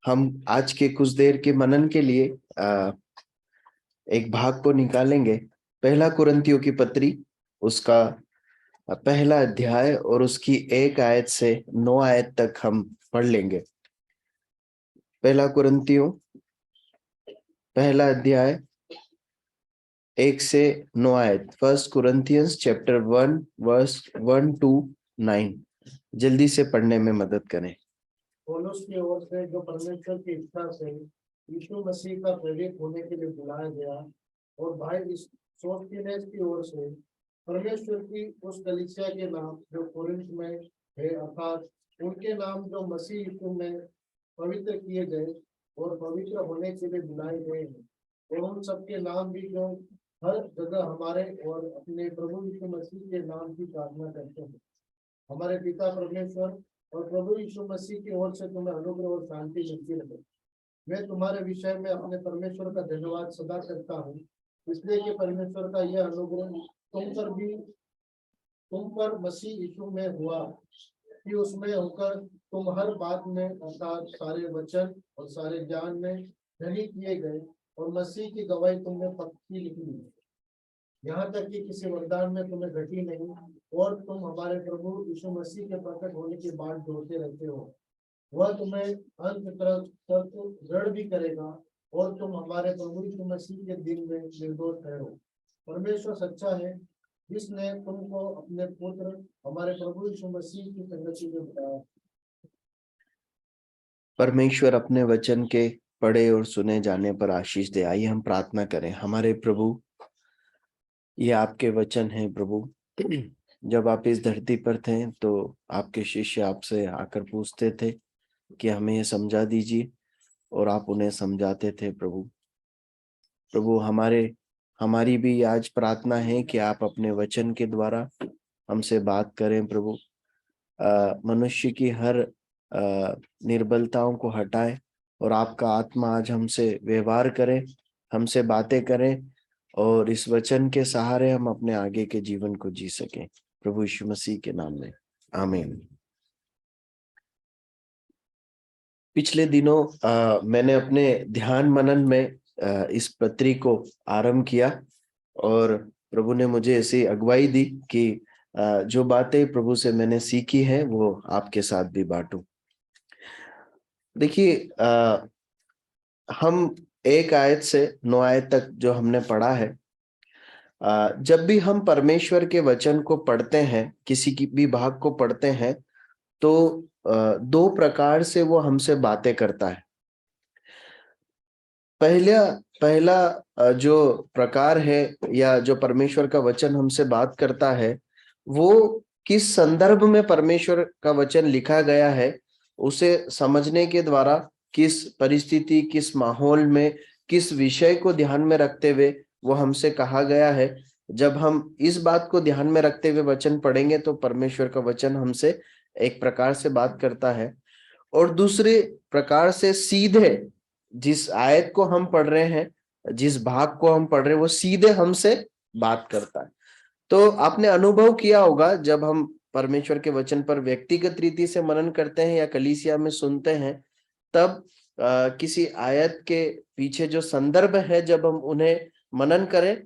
हम आज के कुछ देर के मनन के लिए एक भाग को निकालेंगे। पहला कुरिन्थियों की पत्री, उसका पहला अध्याय और उसकी 1 आयत से 9 आयत तक हम पढ़ लेंगे। पहला कुरिन्थियों पहला अध्याय 1 से 9 आयत। First Corinthians chapter 1 verse 1 to 9। जल्दी से पढ़ने में मदद करें। पौलुस की ओर से, जो परमेश्वर की इच्छा से यीशु मसीह का प्रेरित होने के लिए बुलाया गया, और भाई सोस्थिनेस की ओर से परमेश्वर की उस कलीसिया के नाम जो कोरिन्थ में है, अर्थात उनके नाम जो मसीह यीशु में पवित्र किए गए और पवित्र होने के लिए बुलाए गए हैं, और उन सबके नाम भी जो हर जगह हमारे और अपने प्रभु यीशु मसीह के नाम की प्रार्थना करते हैं। हमारे पिता परमेश्वर और प्रभु यीशु मसीह की ओर से तुम्हें अनुग्रह और शांति मिलती रहे। मैं तुम्हारे विषय में अपने परमेश्वर का धन्यवाद सदा करता हूँ, इसलिए कि परमेश्वर का यह अनुग्रह तुम पर मसीह यीशु में हुआ, कि उसमें होकर तुम हर बात में अर्थात सारे वचन और सारे ज्ञान में धनी किए गए, और मसीह की गवाही तुमने पक्की निकली, यहाँ तक कि किसी वरदान में तुम्हें घटी नहीं, और तुम हमारे प्रभु यीशु मसीह के प्रकट होने के बाद जोड़ते रहते हो। वह तुम्हें अंत तक दृढ़ भी करेगा, और तुम हमारे प्रभु यीशु मसीह के दिन में निर्दोष ठहरो। परमेश्वर सच्चा है, जिसने तुमको अपने पुत्र हमारे प्रभु यीशु मसीह की संगति में बताया। परमेश्वर अपने वचन के पढ़े और सुने जाने पर आशीष दे। आइए हम प्रार्थना करें। हमारे प्रभु, ये आपके वचन हैं प्रभु। जब आप इस धरती पर थे तो आपके शिष्य आपसे आकर पूछते थे कि हमें ये समझा दीजिए, और आप उन्हें समझाते थे प्रभु। प्रभु, हमारी भी आज प्रार्थना है कि आप अपने वचन के द्वारा हमसे बात करें प्रभु। मनुष्य की हर निर्बलताओं को हटाए, और आपका आत्मा आज हमसे व्यवहार करे, हमसे बातें करें, और इस वचन के सहारे हम अपने आगे के जीवन को जी सकें, प्रभु यीशु मसीह के नाम में, आमीन। पिछले दिनों मैंने अपने ध्यान मनन में इस पत्री को आरंभ किया, और प्रभु ने मुझे ऐसी अगुवाई दी कि जो बातें प्रभु से मैंने सीखी है वो आपके साथ भी बांटूं। देखिए, हम 1 आयत से 9 आयत तक जो हमने पढ़ा है, जब भी हम परमेश्वर के वचन को पढ़ते हैं, किसी की भी भाग को पढ़ते हैं, तो 2 प्रकार से वो हमसे बातें करता है। पहला जो प्रकार है, या जो परमेश्वर का वचन हमसे बात करता है, वो किस संदर्भ में परमेश्वर का वचन लिखा गया है उसे समझने के द्वारा, किस परिस्थिति, किस माहौल में, किस विषय को ध्यान में रखते हुए वो हमसे कहा गया है। जब हम इस बात को ध्यान में रखते हुए वचन पढ़ेंगे तो परमेश्वर का वचन हमसे एक प्रकार से बात करता है, और दूसरे प्रकार से सीधे जिस आयत को हम पढ़ रहे हैं, जिस भाग को हम पढ़ रहे हैं, वो सीधे हमसे बात करता है। तो आपने अनुभव किया होगा, जब हम परमेश्वर के वचन पर व्यक्तिगत रीति से मनन करते हैं या कलीसिया में सुनते हैं, तब किसी आयत के पीछे जो संदर्भ है, जब हम उन्हें मनन करें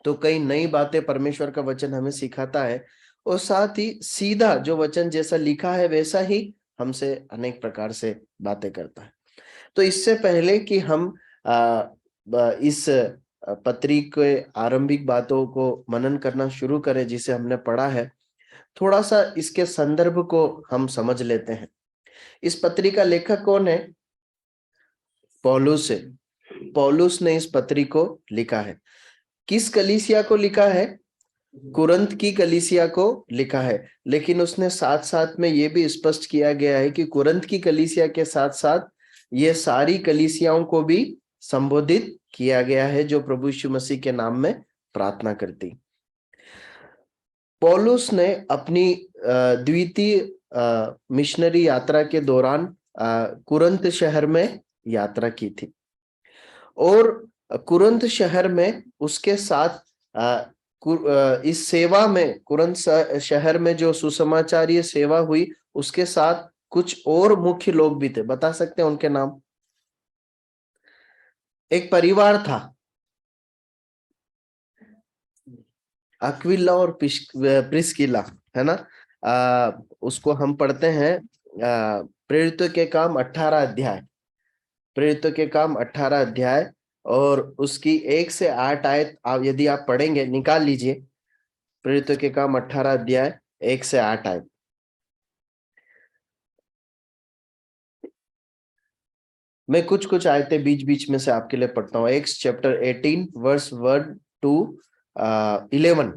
तो कई नई बातें परमेश्वर का वचन हमें सिखाता है, और साथ ही सीधा जो वचन जैसा लिखा है वैसा ही हमसे अनेक प्रकार से बातें करता है। तो इससे पहले कि हम इस पत्री के आरंभिक बातों को मनन करना शुरू करें जिसे हमने पढ़ा है, थोड़ा सा इसके संदर्भ को हम समझ लेते हैं। इस पत्री का लेखक कौन है? पौलुस है। पौलुस ने इस पत्री को लिखा है। किस कलीसिया को लिखा है? कुरिन्थ की कलीसिया को लिखा है। लेकिन उसने साथ साथ में ये भी स्पष्ट किया गया है कि कुरिन्थ की कलीसिया के साथ साथ ये सारी कलीसियाओं को भी संबोधित किया गया है जो प्रभु यीशु मसीह के नाम में प्रार्थना करती। पौलुस ने अपनी द्वितीय मिशनरी यात्रा के दौरान कुरिन्थ शहर में यात्रा की थी, और कुरिन्थ शहर में उसके साथ इस सेवा में, कुरिन्थ शहर में जो सुसमाचारीय सेवा हुई, उसके साथ कुछ और मुख्य लोग भी थे, बता सकते हैं उनके नाम? एक परिवार था, अक्विला और प्रिस्किला, है ना। उसको हम पढ़ते हैं प्रेरितों के काम 18 अध्याय, प्रेरितों के काम 18 अध्याय और उसकी 1 से 8 आयत यदि आप पढ़ेंगे, निकाल लीजिए, प्रेरितों के काम 18 अध्याय 1 से 8 आयत। मैं कुछ कुछ आयतें बीच बीच में से आपके लिए पढ़ता हूँ। Ex chapter 18 verse 1 to 11।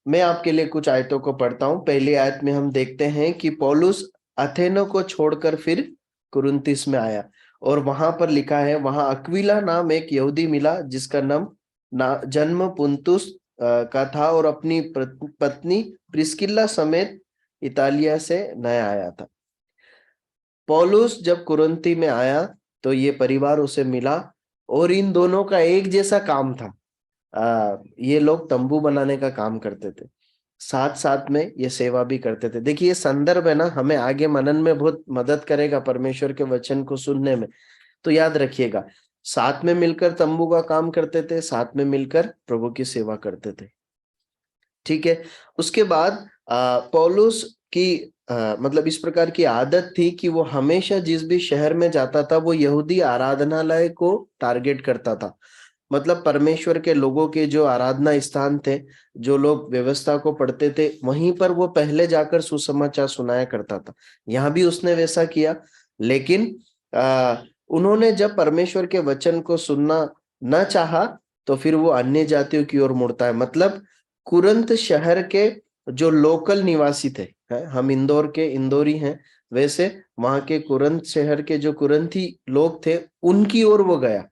मैं आपके लिए कुछ आयतों को पढ़ता हूँ। पहली आयत में हम देखते हैं कि पौलुस अथेनो को छोड़कर फिर कुरिन्थिस में आया और वहां पर लिखा है, वहां अक्विला नाम एक यहूदी मिला जिसका जन्म पुंतुस का था और अपनी पत्नी प्रिस्किल्ला समेत इतालिया से नया आया था। पौलुस जब कुरिन्थी में आया तो ये परिवार उसे मिला और इन दोनों का एक जैसा काम था। ये लोग तंबू बनाने का काम करते थे, साथ साथ में ये सेवा भी करते थे। देखिए ये संदर्भ है ना, हमें आगे मनन में बहुत मदद करेगा परमेश्वर के वचन को सुनने में। तो याद रखिएगा, साथ में मिलकर तंबू का काम करते थे, साथ में मिलकर प्रभु की सेवा करते थे। ठीक है। उसके बाद पौलुस की मतलब इस प्रकार की आदत थी कि वो हमेशा जिस भी शहर में जाता था वो यहूदी आराधनालय को टारगेट करता था। मतलब परमेश्वर के लोगों के जो आराधना स्थान थे, जो लोग व्यवस्था को पढ़ते थे, वहीं पर वो पहले जाकर सुसमाचार सुनाया करता था। यहाँ भी उसने वैसा किया, लेकिन उन्होंने जब परमेश्वर के वचन को सुनना न चाहा तो फिर वो अन्य जातियों की ओर मुड़ता है। मतलब कुरंत शहर के जो लोकल निवासी थे, हम इंदौर के इंदौरी हैं, वैसे वहां के कुरंत शहर के जो कुरंथी लोग थे उनकी ओर वो गया।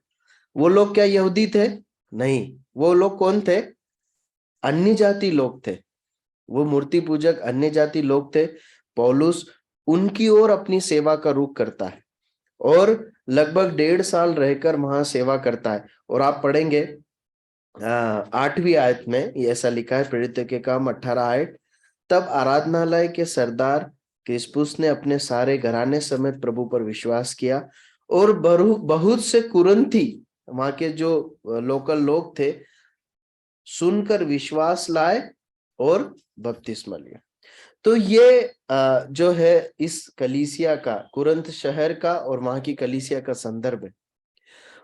वो लोग क्या यहूदी थे? नहीं, वो लोग कौन थे? अन्य जाति लोग थे, वो मूर्ति पूजक अन्य जाति लोग थे। पौलुस उनकी ओर अपनी सेवा का रुख करता है और लगभग 1.5 साल रहकर वहां सेवा करता है। और आप पढ़ेंगे 8वीं आयत में ये ऐसा लिखा है, प्रेरितों के काम 18 आयत। तब आराधनालय के सरदार क्रिस्पुस ने अपने सारे घराने समेत प्रभु पर विश्वास किया और बहुत से कुरंथी, वहां के जो लोकल लोग थे, सुनकर विश्वास लाए और बपतिस्मा लिया। तो ये जो है इस कलीसिया का, कुरंथ शहर का और वहां की कलीसिया का संदर्भ है।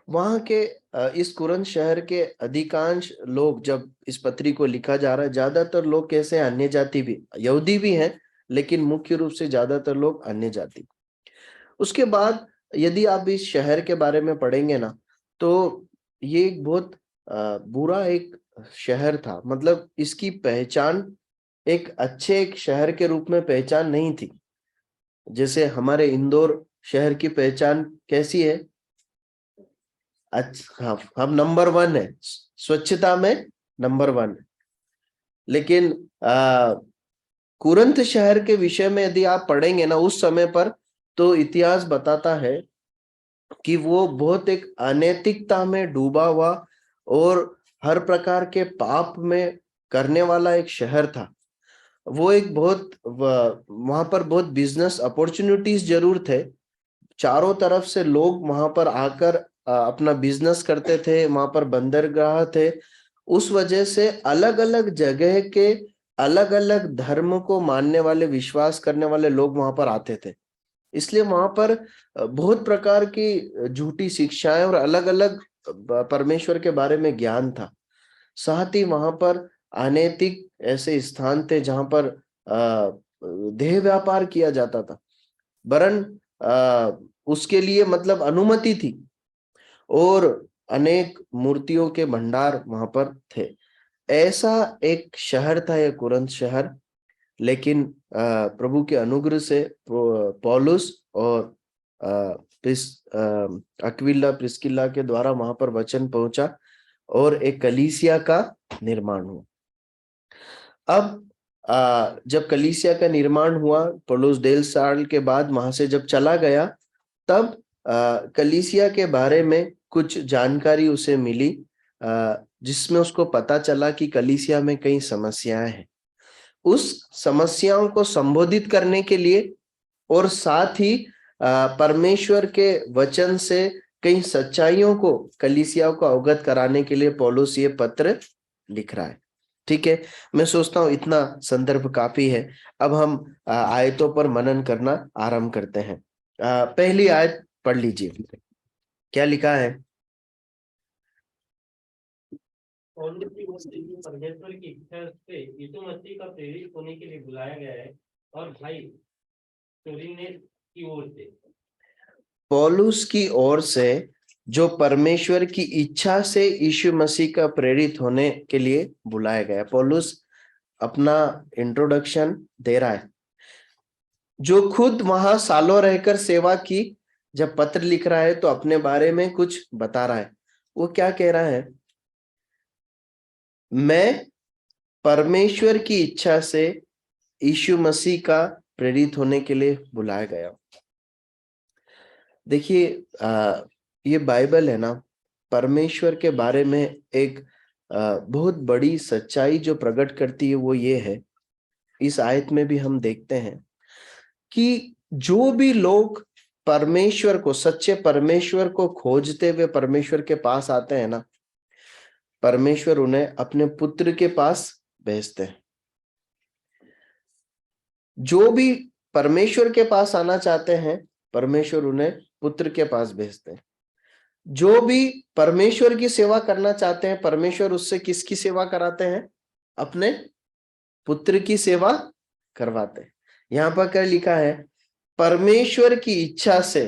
वहां के इस कुरंथ शहर के अधिकांश लोग, जब इस पत्री को लिखा जा रहा है, ज्यादातर लोग कैसे हैं? अन्य जाति भी, यहूदी भी हैं, लेकिन मुख्य रूप से ज्यादातर लोग अन्य जाति। उसके बाद यदि आप इस शहर के बारे में पढ़ेंगे ना, तो ये एक बहुत बुरा एक शहर था। मतलब इसकी पहचान एक अच्छे एक शहर के रूप में पहचान नहीं थी। जैसे हमारे इंदौर शहर की पहचान कैसी है? अच्छा, हाँ, हम नंबर 1 है, स्वच्छता में नंबर 1 है। लेकिन कुरंथ शहर के विषय में यदि आप पढ़ेंगे ना उस समय पर, तो इतिहास बताता है कि वो बहुत एक अनैतिकता में डूबा हुआ और हर प्रकार के पाप में करने वाला एक शहर था। वो एक बहुत वहां पर बहुत बिजनेस अपॉर्चुनिटीज जरूर थे, चारों तरफ से लोग वहां पर आकर अपना बिजनेस करते थे, वहां पर बंदरगाह थे। उस वजह से अलग अलग जगह के अलग अलग धर्म को मानने वाले, विश्वास करने वाले लोग वहां पर आते थे। इसलिए वहां पर बहुत प्रकार की झूठी शिक्षाएं और अलग अलग परमेश्वर के बारे में ज्ञान था। साथ ही वहां पर अनैतिक ऐसे स्थान थे जहां पर देह व्यापार किया जाता था, वरन उसके लिए मतलब अनुमति थी, और अनेक मूर्तियों के भंडार वहां पर थे। ऐसा एक शहर था यह कुरंथ शहर। लेकिन प्रभु के अनुग्रह से पौलुस और अक्विला प्रिस्किल्ला के द्वारा वहां पर वचन पहुंचा और एक कलीसिया का निर्माण हुआ। अब जब कलीसिया का निर्माण हुआ, पौलुस 1.5 साल के बाद वहां से जब चला गया, तब कलीसिया के बारे में कुछ जानकारी उसे मिली, जिसमें उसको पता चला कि कलीसिया में कई समस्याएं हैं। उस समस्याओं को संबोधित करने के लिए और साथ ही परमेश्वर के वचन से कई सच्चाइयों को कलीसियाओं को अवगत कराने के लिए पौलुस ये पत्र लिख रहा है। ठीक है, मैं सोचता हूं इतना संदर्भ काफी है। अब हम आयतों पर मनन करना आरंभ करते हैं। पहली आयत पढ़ लीजिए, क्या लिखा है। परमेश्वर की इच्छा से यीशु मसीह का प्रेरित होने के लिए बुलाया गया है, और भाई सोलिनेस की ओर से, पौलुस की ओर से जो परमेश्वर की इच्छा से यीशु मसीह का प्रेरित होने के लिए बुलाया गया। पौलुस अपना इंट्रोडक्शन दे रहा है, जो खुद वहां सालों रहकर सेवा की, जब पत्र लिख रहा है तो अपने बारे में कुछ बता रहा है। वो क्या कह रहा है, मैं परमेश्वर की इच्छा से यीशु मसीह का प्रेरित होने के लिए बुलाया गया। देखिए ये बाइबल है ना, परमेश्वर के बारे में एक बहुत बड़ी सच्चाई जो प्रकट करती है वो ये है, इस आयत में भी हम देखते हैं कि जो भी लोग परमेश्वर को, सच्चे परमेश्वर को खोजते हुए परमेश्वर के पास आते हैं ना, परमेश्वर उन्हें अपने पुत्र के पास भेजते हैं। जो भी परमेश्वर के पास आना चाहते हैं, परमेश्वर उन्हें पुत्र के पास भेजते हैं। जो भी परमेश्वर की सेवा करना चाहते हैं, परमेश्वर उससे किसकी सेवा कराते हैं, अपने पुत्र की सेवा करवाते हैं। यहां पर क्या लिखा है, परमेश्वर की इच्छा से,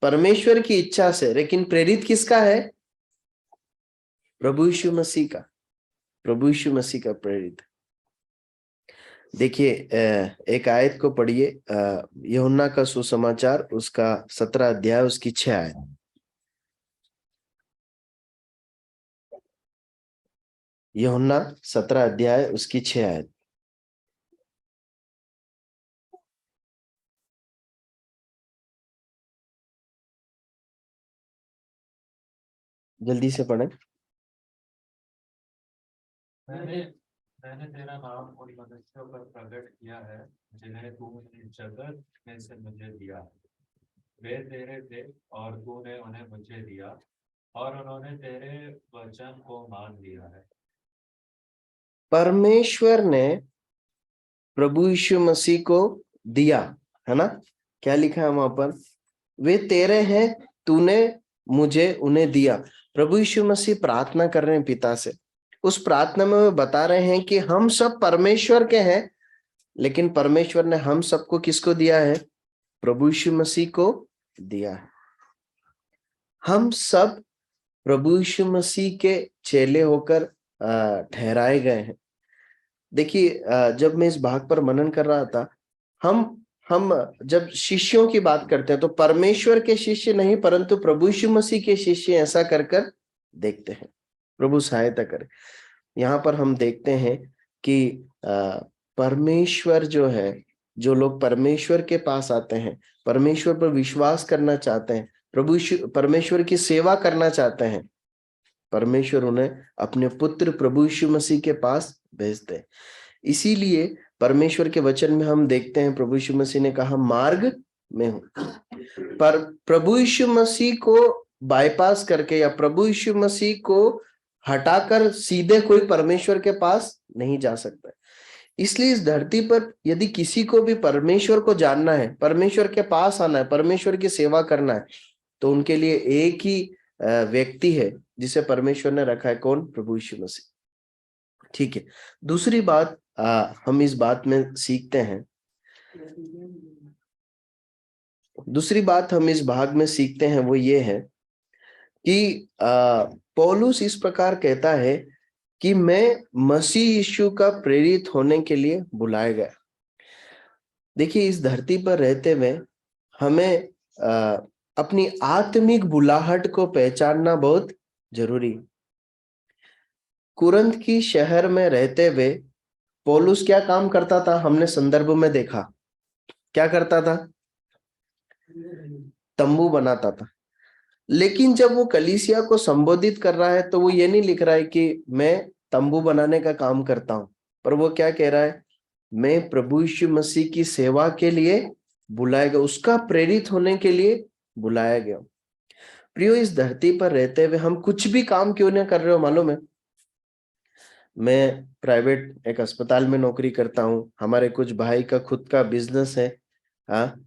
परमेश्वर की इच्छा से, लेकिन प्रेरित किसका है, प्रभु यीशु मसीह का, प्रभु यीशु मसीह का प्रेरित। देखिए एक आयत को पढ़िए, यूहन्ना का सुसमाचार उसका 17 अध्याय उसकी 6 आयत। यूहन्ना 17 अध्याय उसकी 6 आयत। जल्दी से पढ़ें। मैंने तेरा नाम उन मनुष्यों पर प्रकट किया है जिन्हें तूने जगत में से मुझे दिया। वे तेरे थे और तूने उन्हें मुझे दिया, और उन्होंने तेरे वचन को मान लिया है। परमेश्वर ने प्रभु यीशु मसीह को दिया, है ना, क्या लिखा है वहां पर, वे तेरे हैं, तूने मुझे उन्हें दिया। प्रभु यीशु मसीह प्रार्थना कर रहे हैं पिता से। उस प्रार्थना में वे बता रहे हैं कि हम सब परमेश्वर के हैं, लेकिन परमेश्वर ने हम सबको किसको दिया है, प्रभु यीशु मसीह को दिया है। हम सब प्रभु यीशु मसीह के चेले होकर ठहराए गए हैं। देखिए जब मैं इस भाग पर मनन कर रहा था, हम जब शिष्यों की बात करते हैं तो परमेश्वर के शिष्य नहीं परंतु प्रभु यीशु मसीह के शिष्य ऐसा कर कर देखते हैं। प्रभु सहायता करे। यहाँ पर हम देखते हैं कि परमेश्वर जो है, जो लोग परमेश्वर के पास आते हैं, परमेश्वर पर विश्वास करना चाहते हैं, परमेश्वर की सेवा करना चाहते हैं, परमेश्वर उन्हें अपने पुत्र प्रभु यीशु मसीह के पास भेजते हैं। इसीलिए परमेश्वर के वचन में हम देखते हैं, प्रभु यीशु मसीह ने कहा मार्ग में हूं। पर प्रभु यीशु मसीह को बाईपास करके या प्रभु यीशु मसीह को हटाकर सीधे कोई परमेश्वर के पास नहीं जा सकता। इसलिए इस धरती पर यदि किसी को भी परमेश्वर को जानना है, परमेश्वर के पास आना है, परमेश्वर की सेवा करना है, तो उनके लिए एक ही व्यक्ति है जिसे परमेश्वर ने रखा है, कौन, प्रभु यीशु मसीह। ठीक है, दूसरी बात हम इस बात में सीखते हैं, दूसरी बात हम इस भाग में सीखते हैं वो ये है कि पौलुस इस प्रकार कहता है कि मैं मसीह यीशु का प्रेरित होने के लिए बुलाया गया। देखिए इस धरती पर रहते हुए हमें अपनी आत्मिक बुलाहट को पहचानना बहुत जरूरी है। कुरंथ की शहर में रहते हुए पौलुस क्या काम करता था, हमने संदर्भ में देखा, क्या करता था, तंबू बनाता था। लेकिन जब वो कलीसिया को संबोधित कर रहा है तो वो ये नहीं लिख रहा है कि मैं तंबू बनाने का काम करता हूं, पर वो क्या कह रहा है, मैं प्रभु यीशु मसीह की सेवा के लिए बुलाया गया, उसका प्रेरित होने के लिए बुलाया गया। प्रियो, इस धरती पर रहते हुए हम कुछ भी काम क्यों ना कर रहे हो मालूम है? मैं प्राइवेट एक अस्पताल में नौकरी करता हूँ, हमारे कुछ भाई का खुद का बिजनेस है। हाँ,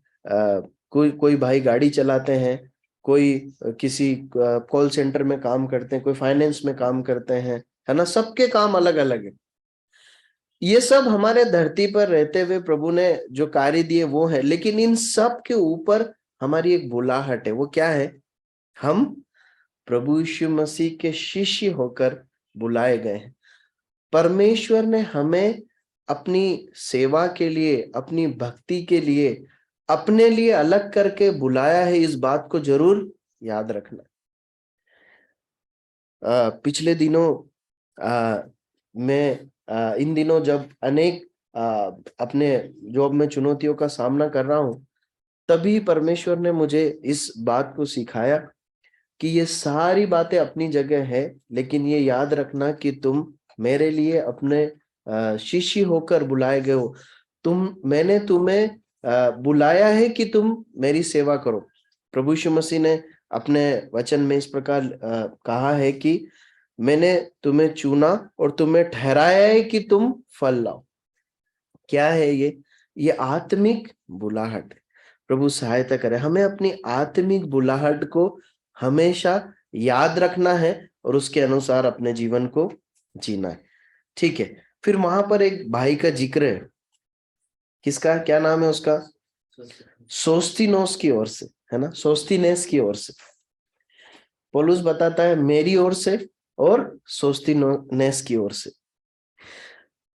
कोई कोई भाई गाड़ी चलाते हैं, कोई किसी कॉल सेंटर में काम करते हैं, कोई फाइनेंस में काम करते हैं, है ना। सबके काम अलग अलग है। ये सब हमारे धरती पर रहते हुए प्रभु ने जो कार्य दिए वो है, लेकिन इन सब के ऊपर हमारी एक बुलाहट है। वो क्या है? हम प्रभु यीशु मसीह के शिष्य होकर बुलाए गए हैं। परमेश्वर ने हमें अपनी सेवा के लिए, अपनी भक्ति के लिए, अपने लिए अलग करके बुलाया है। इस बात को जरूर याद रखना। पिछले दिनों मैं इन दिनों जब अनेक अपने जॉब में चुनौतियों का सामना कर रहा हूं, तभी परमेश्वर ने मुझे इस बात को सिखाया कि ये सारी बातें अपनी जगह है, लेकिन ये याद रखना कि तुम मेरे लिए अपने शिष्य होकर बुलाए गए हो। मैंने तुम्हें बुलाया है कि तुम मेरी सेवा करो। प्रभु यीशु मसीह ने अपने वचन में इस प्रकार कहा है कि मैंने तुम्हें चुना और तुम्हें ठहराया है कि तुम फल लाओ। क्या है ये आत्मिक बुलाहट है। प्रभु सहायता करे, हमें अपनी आत्मिक बुलाहट को हमेशा याद रखना है और उसके अनुसार अपने जीवन को जीना है। ठीक है, फिर वहां पर एक भाई का जिक्र है। किसका? क्या नाम है उसका? सोस्थिनोस की ओर से, है ना, सोस्थिनेस की ओर से। पौलुस बताता है मेरी ओर से और सोस्थिनेस की ओर से।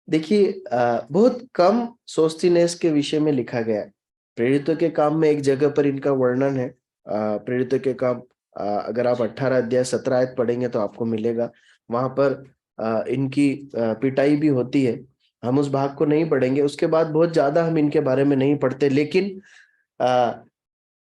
देखिए, बहुत कम सोस्थिनेस के विषय में लिखा गया है। प्रेरितों के काम में एक जगह पर इनका वर्णन है। प्रेरितों के काम, अगर आप 18 अध्याय 17 आयत पढ़ेंगे तो आपको मिलेगा। वहां पर इनकी पिटाई भी होती है। हम उस भाग को नहीं पढ़ेंगे, उसके बाद बहुत ज्यादा हम इनके बारे में नहीं पढ़ते। लेकिन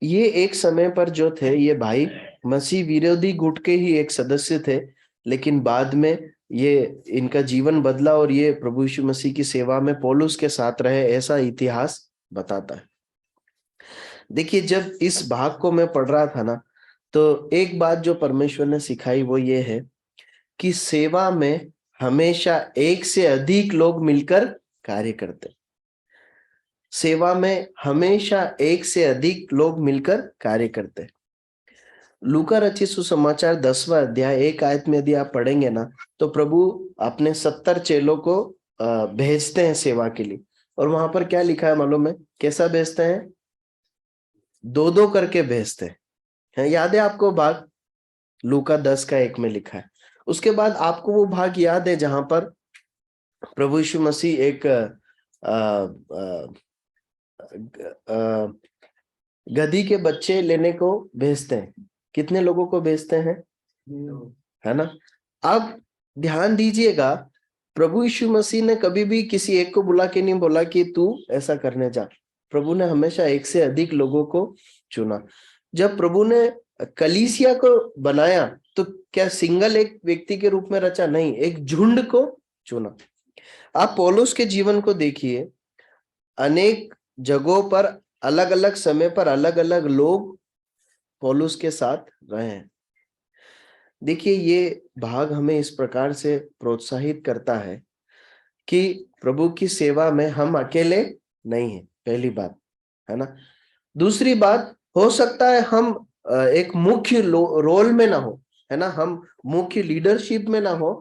ये एक समय पर जो थे, ये भाई मसीह विरोधी गुट के ही एक सदस्य थे, लेकिन बाद में ये इनका जीवन बदला और ये प्रभु यीशु मसीह की सेवा में पौलुस के साथ रहे, ऐसा इतिहास बताता है। देखिए, जब इस भाग को मैं पढ़ रहा था ना, तो एक बात जो परमेश्वर ने सिखाई वो ये है कि सेवा में हमेशा एक से अधिक लोग मिलकर कार्य करते हैं। सेवा में हमेशा एक से अधिक लोग मिलकर कार्य करते हैं। लूका रचित सुसमाचार 10वां अध्याय 1 आयत में यदि आप पढ़ेंगे ना, तो प्रभु अपने 70 चेलों को भेजते हैं सेवा के लिए। और वहां पर क्या लिखा है मालूम है? कैसा भेजते हैं? 2-2 करके भेजते हैं। याद है आपको भाग? लूका 10 का 1 में लिखा है। उसके बाद आपको वो भाग याद है जहां पर प्रभु यीशु मसीह एक गधी के बच्चे लेने को भेजते हैं। कितने लोगों को भेजते हैं? है ना। अब ध्यान दीजिएगा, प्रभु यीशु मसीह ने कभी भी किसी एक को बुला के नहीं बोला कि तू ऐसा करने जा। प्रभु ने हमेशा एक से अधिक लोगों को चुना। जब प्रभु ने कलीसिया को बनाया तो क्या सिंगल एक व्यक्ति के रूप में रचा? नहीं, एक झुंड को चुना। आप पौलुस के जीवन को देखिए, अनेक जगहों पर अलग अलग समय पर अलग अलग लोग पौलुस के साथ रहे हैं। देखिए, ये भाग हमें इस प्रकार से प्रोत्साहित करता है कि प्रभु की सेवा में हम अकेले नहीं हैं, पहली बात, है ना। दूसरी बात, हो सकता है हम एक मुख्य रोल में ना हो, है ना, हम मुख्य लीडरशिप में ना हो,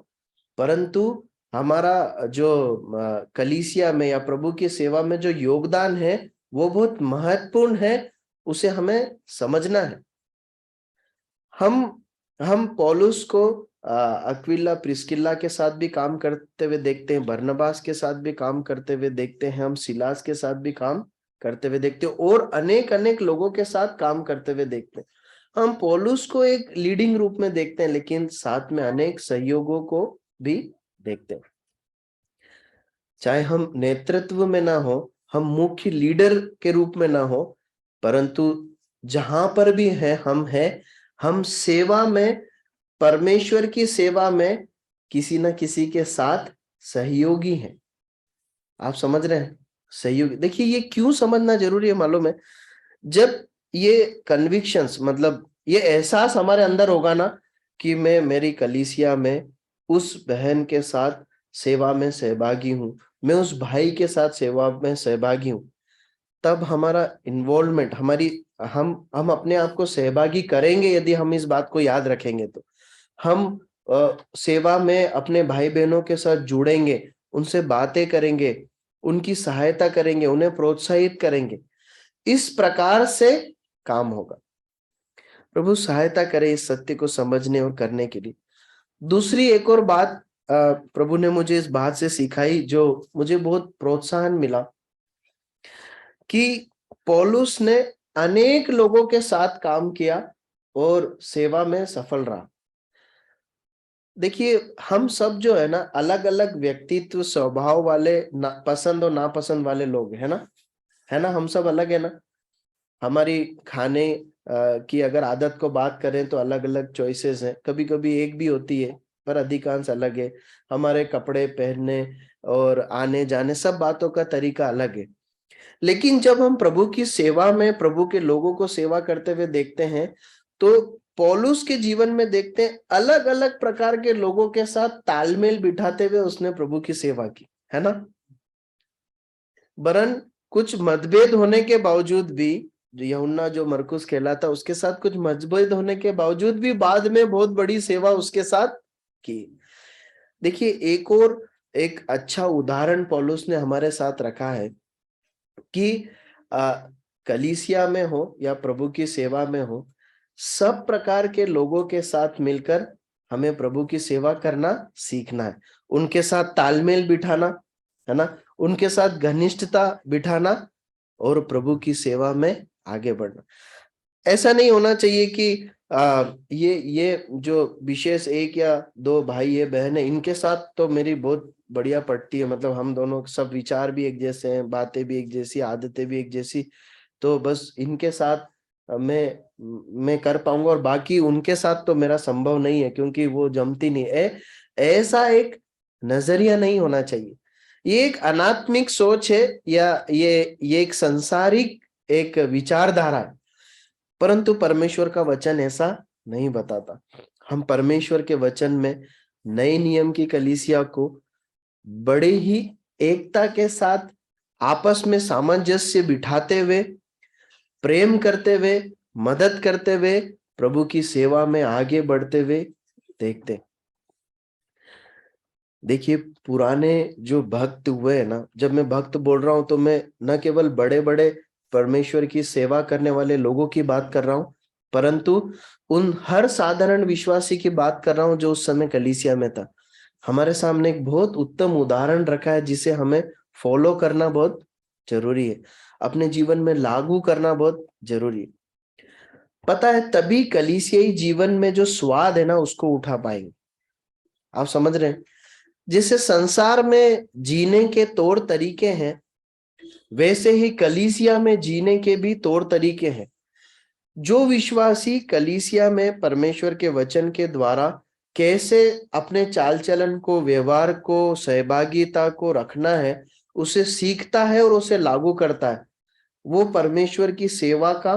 परंतु हमारा जो कलीसिया में या प्रभु की सेवा में जो योगदान है वो बहुत महत्वपूर्ण है, उसे हमें समझना है। हम पौलुस को अक्विला प्रिस्किल्ला के साथ भी काम करते हुए देखते हैं, बरनबास के साथ भी काम करते हुए देखते हैं, हम सिलास के साथ भी काम करते हुए देखते हैं और अनेक अनेक लोगों के साथ काम करते हुए देखते हैं। हम पौलुस को एक लीडिंग रूप में देखते हैं, लेकिन साथ में अनेक सहयोगों को भी देखते हैं। चाहे हम नेतृत्व में ना हो, हम मुख्य लीडर के रूप में ना हो, परंतु जहां पर भी है हम सेवा में, परमेश्वर की सेवा में किसी न किसी के साथ सहयोगी हैं। आप समझ रहे हैं? सहयोग, देखिए ये क्यों समझना जरूरी है मालूम है? जब ये कन्विक्शंस, मतलब ये एहसास हमारे अंदर होगा ना कि मैं मेरी कलीसिया में उस बहन के साथ सेवा में सहभागी हूँ, मैं उस भाई के साथ सेवा में सहभागी हूँ, तब हमारा इन्वॉल्वमेंट, हम अपने आप को सहभागी करेंगे। यदि हम इस बात को याद रखेंगे तो हम सेवा में अपने भाई बहनों के साथ जुड़ेंगे, उनसे बातें करेंगे, उनकी सहायता करेंगे, उन्हें प्रोत्साहित करेंगे। इस प्रकार से काम होगा। प्रभु सहायता करे इस सत्य को समझने और करने के लिए। दूसरी एक और बात प्रभु ने मुझे इस बात से सिखाई जो मुझे बहुत प्रोत्साहन मिला, कि पौलुस ने अनेक लोगों के साथ काम किया और सेवा में सफल रहा। देखिए हम सब जो है ना, अलग अलग व्यक्तित्व स्वभाव वाले, पसंद और नापसंद वाले लोग है ना, है ना, हम सब अलग है ना। हमारी खाने की अगर आदत को बात करें तो अलग अलग चॉइसेस हैं, कभी कभी एक भी होती है पर अधिकांश अलग है। हमारे कपड़े पहनने और आने जाने सब बातों का तरीका अलग है। लेकिन जब हम प्रभु की सेवा में प्रभु के लोगों को सेवा करते हुए देखते हैं, तो पौलुस के जीवन में देखते हैं अलग अलग प्रकार के लोगों के साथ तालमेल बिठाते हुए उसने प्रभु की सेवा की, है ना। वरन कुछ मतभेद होने के बावजूद भी, जो यूहन्ना जो मरकुस कहलाता उसके साथ कुछ मतभेद होने के बावजूद भी बाद में बहुत बड़ी सेवा उसके साथ की। देखिए एक अच्छा उदाहरण पौलुस ने हमारे साथ रखा है कि कलीसिया में हो या प्रभु की सेवा में हो, सब प्रकार के लोगों के साथ मिलकर हमें प्रभु की सेवा करना सीखना है, उनके साथ तालमेल बिठाना, है ना, उनके साथ घनिष्ठता बिठाना और प्रभु की सेवा में आगे बढ़ना। ऐसा नहीं होना चाहिए कि ये जो विशेष एक या दो भाई है बहन है, इनके साथ तो मेरी बहुत बढ़िया पड़ती है, मतलब हम दोनों सब विचार भी एक जैसे हैं, बातें भी एक जैसी, आदतें भी एक जैसी, तो बस इनके साथ मैं कर पाऊंगा और बाकी उनके साथ तो मेरा संभव नहीं है क्योंकि वो जमती नहीं है। ऐसा एक नजरिया नहीं होना चाहिए। ये एक अनात्मिक सोच है या ये एक संसारिक एक विचारधारा है, परंतु परमेश्वर का वचन ऐसा नहीं बताता। हम परमेश्वर के वचन में नए नियम की कलीसिया को बड़े ही एकता के साथ आपस में सामंजस्य बिठाते हुए, प्रेम करते हुए, मदद करते हुए, प्रभु की सेवा में आगे बढ़ते हुए देखते। देखिए पुराने जो भक्त हुए हैं ना, जब मैं भक्त बोल रहा हूं तो मैं न केवल बड़े बड़े परमेश्वर की सेवा करने वाले लोगों की बात कर रहा हूं, परंतु उन हर साधारण विश्वासी की बात कर रहा हूं जो उस समय कलीसिया में था। हमारे सामने एक बहुत उत्तम उदाहरण रखा है जिसे हमें फॉलो करना बहुत जरूरी है, अपने जीवन में लागू करना बहुत जरूरी है। पता है तभी कलीसियाई जीवन में जो स्वाद है ना उसको उठा पाएंगे। आप समझ रहे हैं? जिसे संसार में जीने के तौर तरीके हैं, वैसे ही कलीसिया में जीने के भी तौर तरीके हैं। जो विश्वासी कलीसिया में परमेश्वर के वचन के द्वारा कैसे अपने चाल चलन को, व्यवहार को, सहभागिता को रखना है, उसे सीखता है और उसे लागू करता है, वो परमेश्वर की सेवा का,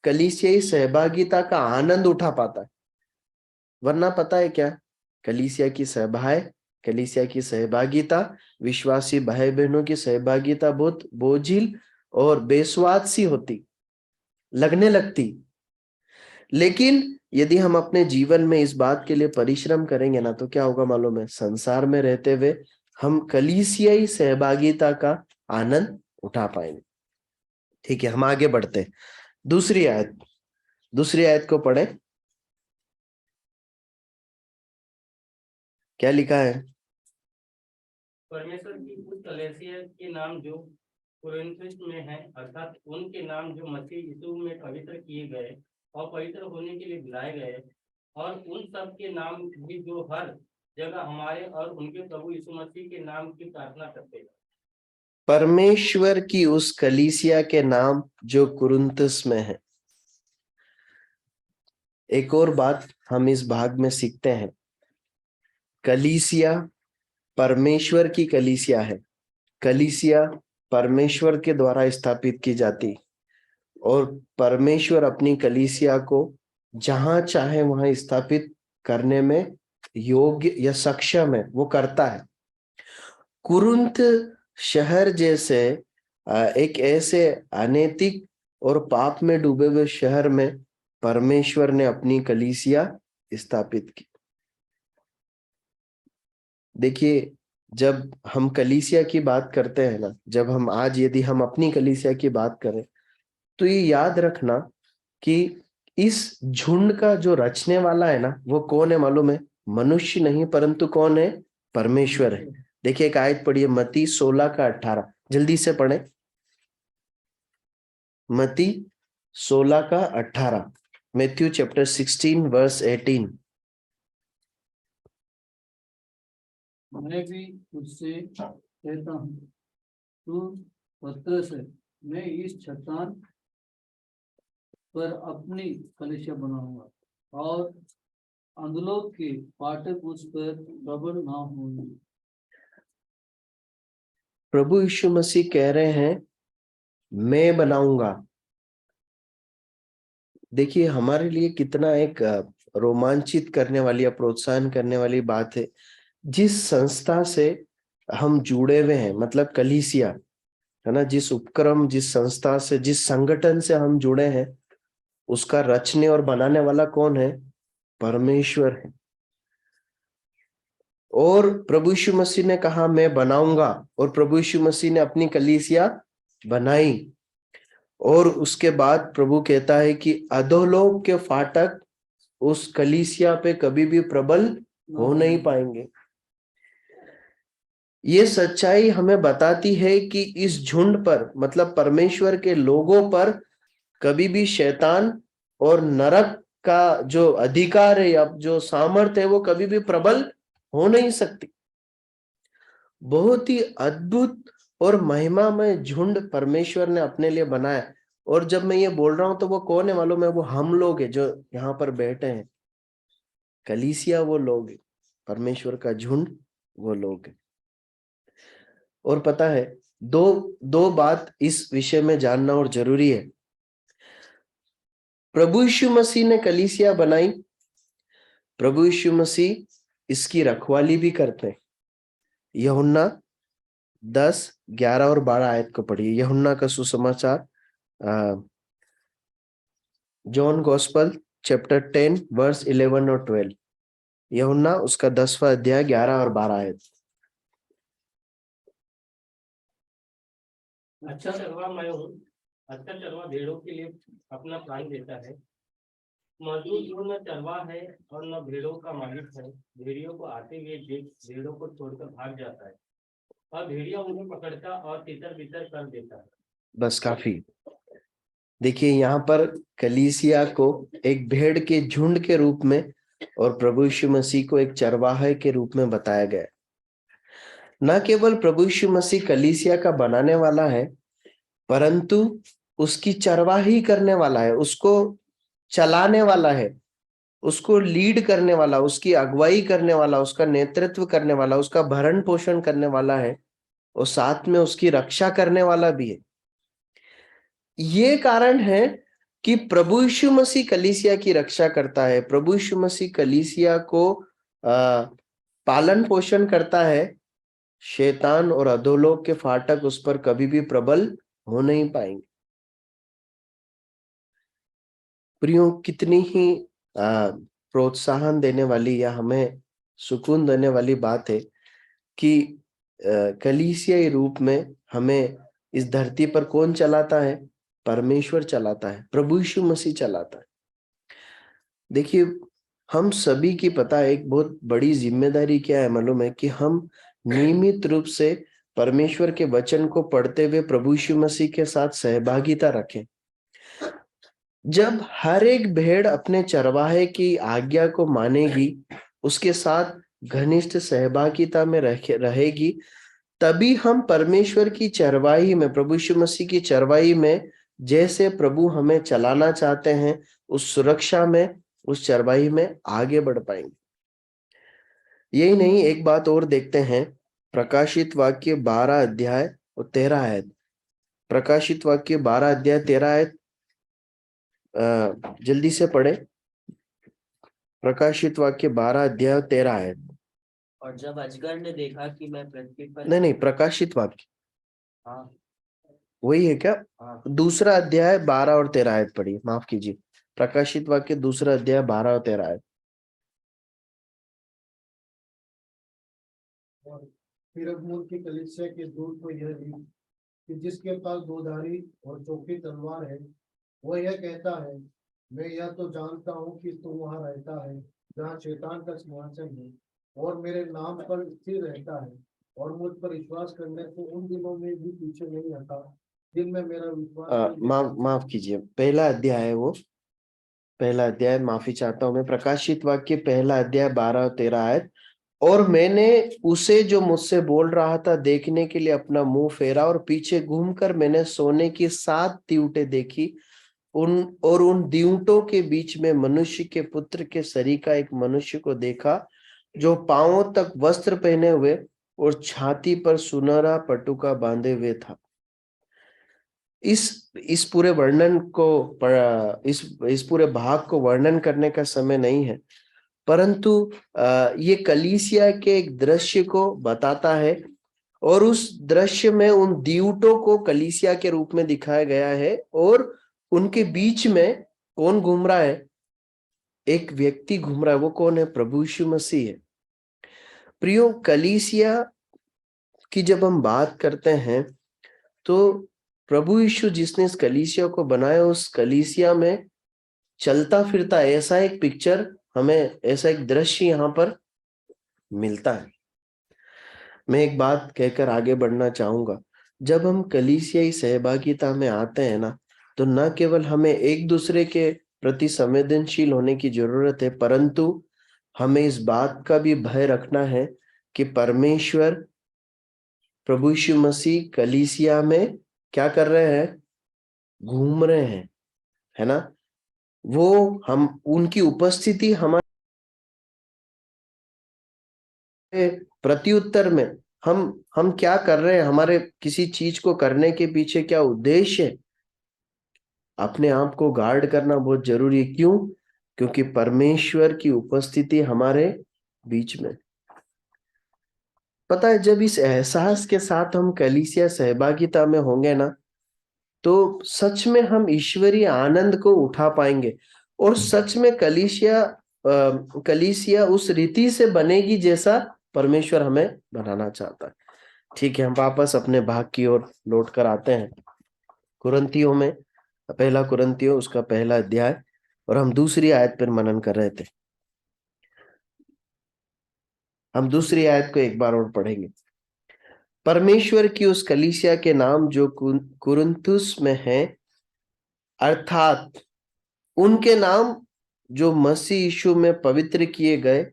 कलीसियाई सहभागिता का आनंद उठा पाता है। वरना पता है क्या, कलीसिया की सहभागिता, विश्वासी भाई बहनों की सहभागिता बहुत बोझिल और बेस्वाद सी होती, लगने लगती। लेकिन यदि हम अपने जीवन में इस बात के लिए परिश्रम करेंगे ना, तो क्या होगा मालूम है? संसार में रहते हुए हम कलीसियाई सहभागिता का आनंद उठा पाएंगे। ठीक है, हम आगे बढ़ते हैं। दूसरी आयत को पढ़े। क्या लिखा है? परमेश्वर की उस कलीसिया के नाम जो कुरिन्थुस में है, अर्थात उनके नाम जो मसीह यीशु में पवित्र किए गए और पवित्र होने के लिए बुलाए गए, और उन सब के नाम भी जो हर जगह हमारे और उनके प्रभु यीशु मसीह के नाम की प्रार्थना करते हैं। परमेश्वर की उस कलीसिया के नाम जो कुरिन्थुस में है। एक और बात हम इस भाग में सीखते हैं, कलीसिया परमेश्वर की कलीसिया है, कलीसिया परमेश्वर के द्वारा स्थापित की जाती और परमेश्वर अपनी कलीसिया को जहां चाहे वहां स्थापित करने में योग्य या सक्षम है, वो करता है। कुरिन्थ शहर जैसे एक ऐसे अनैतिक और पाप में डूबे हुए शहर में परमेश्वर ने अपनी कलीसिया स्थापित की। देखिए, जब हम कलीसिया की बात करते हैं ना, जब हम आज यदि हम अपनी कलीसिया की बात करें, तो ये याद रखना कि इस झुंड का जो रचने वाला है ना, वो कौन है मालूम है? मनुष्य नहीं, परंतु कौन है? परमेश्वर है। देखिए, एक आयत पढ़िए, मत्ती 16 का 18, जल्दी से पढ़े। मत्ती 16 का 18, मैथ्यू चैप्टर 16 वर्स 18। मैं भी तुझसे कहता हूँ, तू पतरस है, मैं इस चट्टान पर अपनी कलीसिया बनाऊंगा और अधोलोक के फाटक उस पर प्रबल ना होंगे। प्रभु यीशु मसीह कह रहे हैं, मैं बनाऊंगा। देखिए, हमारे लिए कितना एक रोमांचित करने वाली या प्रोत्साहन करने वाली बात है। जिस संस्था से हम जुड़े हुए हैं, मतलब कलीसिया है ना, जिस उपक्रम, जिस संस्था से, जिस संगठन से हम जुड़े हैं, उसका रचने और बनाने वाला कौन है? परमेश्वर है। और प्रभु यीशु मसीह ने कहा मैं बनाऊंगा, और प्रभु यीशु मसीह ने अपनी कलीसिया बनाई। और उसके बाद प्रभु कहता है कि अधोलोक के फाटक उस कलीसिया पे कभी भी प्रबल हो नहीं पाएंगे। ये सच्चाई हमें बताती है कि इस झुंड पर, मतलब परमेश्वर के लोगों पर, कभी भी शैतान और नरक का जो अधिकार है या जो सामर्थ्य है, वो कभी भी प्रबल हो नहीं सकती। बहुत ही अद्भुत और महिमामय झुंड परमेश्वर ने अपने लिए बनाया। और जब मैं ये बोल रहा हूं तो वो कौन है मालूम है? वो हम लोग हैं जो यहाँ पर बैठे हैं। कलीसिया वो लोग हैं, परमेश्वर का झुंड वो लोग हैं। और पता है, दो बात इस विषय में जानना और जरूरी है। प्रभु यीशु मसीह ने कलीसिया बनाई, प्रभु यीशु मसीह इसकी रखवाली भी करते हैं। यूहन्ना 10, 11 और 12 आयत को पढ़िए। यूहन्ना का सुसमाचार, जॉन गॉस्पेल चैप्टर 10 वर्स 11 और 12। यूहन्ना उसका 10वां अध्याय 11 और 12 आयत। अच्छा चरवा मैं हूँ, अच्छा चरवा भेड़ों के लिए अपना प्राण देता है। मजदूर जो न चरवा है और न भेड़ों का मालिक है, भेड़ियों को आते हुए देख भेड़ों को छोड़कर भाग जाता है और भेड़िया उन्हें पकड़ता और तितर बितर कर देता है। बस काफी। देखिए, यहाँ पर कलीसिया को एक भेड़ के झुंड के रूप में और प्रभु यीशु मसीह को एक चरवाहे के रूप में बताया गया। न केवल प्रभु यीशु मसीह कलीसिया का बनाने वाला है, परंतु उसकी चरवाही करने वाला है, उसको चलाने वाला है, उसको लीड करने वाला, उसकी अगुवाई करने वाला, उसका नेतृत्व करने वाला, उसका भरण पोषण करने वाला है, और साथ में उसकी रक्षा करने वाला भी है। ये कारण है कि प्रभु यीशु मसीह कलीसिया की रक्षा करता है, प्रभु यीशु मसीह कलीसिया को पालन पोषण करता है। शैतान और अधोलोक के फाटक उस पर कभी भी प्रबल हो नहीं पाएंगे। प्रियो, कितनी ही प्रोत्साहन देने वाली या हमें सुकून देने वाली बात है कि कलीसियाई रूप में हमें इस धरती पर कौन चलाता है? परमेश्वर चलाता है, प्रभु यीशु मसीह चलाता है। देखिए, हम सभी की पता है एक बहुत बड़ी जिम्मेदारी क्या है मालूम है? कि हम नियमित रूप से परमेश्वर के वचन को पढ़ते हुए प्रभु यीशु मसीह के साथ सहभागिता रखें। जब हर एक भेड़ अपने चरवाहे की आज्ञा को मानेगी, उसके साथ घनिष्ठ सहभागिता में रहेगी, तभी हम परमेश्वर की चरवाही में, प्रभु यीशु मसीह की चरवाही में, जैसे प्रभु हमें चलाना चाहते हैं, उस सुरक्षा में, उस चरवाही में आगे बढ़ पाएंगे। यही नहीं, एक बात और देखते हैं प्रकाशित वाक्य 12 अध्याय और 13 आयत। प्रकाशित वाक्य 12 अध्याय 13 आयत, जल्दी से पढ़े। प्रकाशित वाक्य 12 अध्याय और 13 आयत। और जब अजगर ने देखा कि मैं पृथ्वी पर नहीं, प्रकाशित वाक्य हाँ वही है क्या? हाँ दूसरा अध्याय 12 और 13 आयत पढ़िए, माफ कीजिए। प्रकाशित वाक्य दूसरा अध्याय 12 और 13 आयत। और फिरौन की कलीसिया के दूत को यह लिख कि जिसके पास दोधारी और चौकी तलवार है, वह यह कहता है, मैं यह तो जानता हूँ कि तू वहां रहता है जहाँ शैतान का सिंहासन है, और मेरे नाम पर स्थिर रहता है, और मुझ पर विश्वास करने से उन दिनों में भी पीछे नहीं हटा जिनमें मेरा विश्वास माफ कीजिए, पहला अध्याय है वो, पहला अध्याय, माफी चाहता हूं मैं। प्रकाशित वाक्य पहला अध्याय 12 और 13 आयत। और मैंने उसे जो मुझसे बोल रहा था देखने के लिए अपना मुंह फेरा, और पीछे घूमकर मैंने सोने की 7 दीवटें देखी। उन दीवटों के बीच में मनुष्य के पुत्र के शरीर का एक मनुष्य को देखा, जो पांवों तक वस्त्र पहने हुए और छाती पर सुनहरा पटुका बांधे हुए था। इस पूरे वर्णन को इस पूरे भाग को वर्णन करने का समय नहीं है, परंतु ये कलीसिया के एक दृश्य को बताता है, और उस दृश्य में उन दीवटों को कलीसिया के रूप में दिखाया गया है, और उनके बीच में कौन घूम रहा है? एक व्यक्ति घूम रहा है। वो कौन है? प्रभु यीशु मसीह है। प्रियो, कलीसिया की जब हम बात करते हैं तो प्रभु यीशु जिसने इस कलीसिया को बनाया, उस कलीसिया में चलता फिरता ऐसा एक पिक्चर, हमें ऐसा एक दृश्य यहाँ पर मिलता है। मैं एक बात कहकर आगे बढ़ना चाहूंगा। जब हम कलीसियाई सहभागिता में आते हैं ना, तो न केवल हमें एक दूसरे के प्रति संवेदनशील होने की जरूरत है, परंतु हमें इस बात का भी भय रखना है कि परमेश्वर, प्रभु यीशु मसीह कलीसिया में क्या कर रहे हैं? घूम रहे हैं, है ना? वो हम उनकी उपस्थिति हमारे प्रत्युत्तर में हम क्या कर रहे हैं, हमारे किसी चीज को करने के पीछे क्या उद्देश्य है, अपने आप को गार्ड करना बहुत जरूरी है। क्यों? क्योंकि परमेश्वर की उपस्थिति हमारे बीच में। पता है, जब इस एहसास के साथ हम कलीसिया सहभागिता में होंगे ना, तो सच में हम ईश्वरीय आनंद को उठा पाएंगे, और सच में कलीसिया उस रीति से बनेगी जैसा परमेश्वर हमें बनाना चाहता है। ठीक है, हम वापस अपने भाग की ओर लौट कर आते हैं। कुरिन्थियों में, पहला कुरिन्थियों उसका पहला अध्याय, और हम दूसरी आयत पर मनन कर रहे थे। हम दूसरी आयत को एक बार और पढ़ेंगे। परमेश्वर की उस कलीसिया के नाम जो कुरिन्थुस में है, अर्थात उनके नाम जो मसीह यीशु में पवित्र किए गए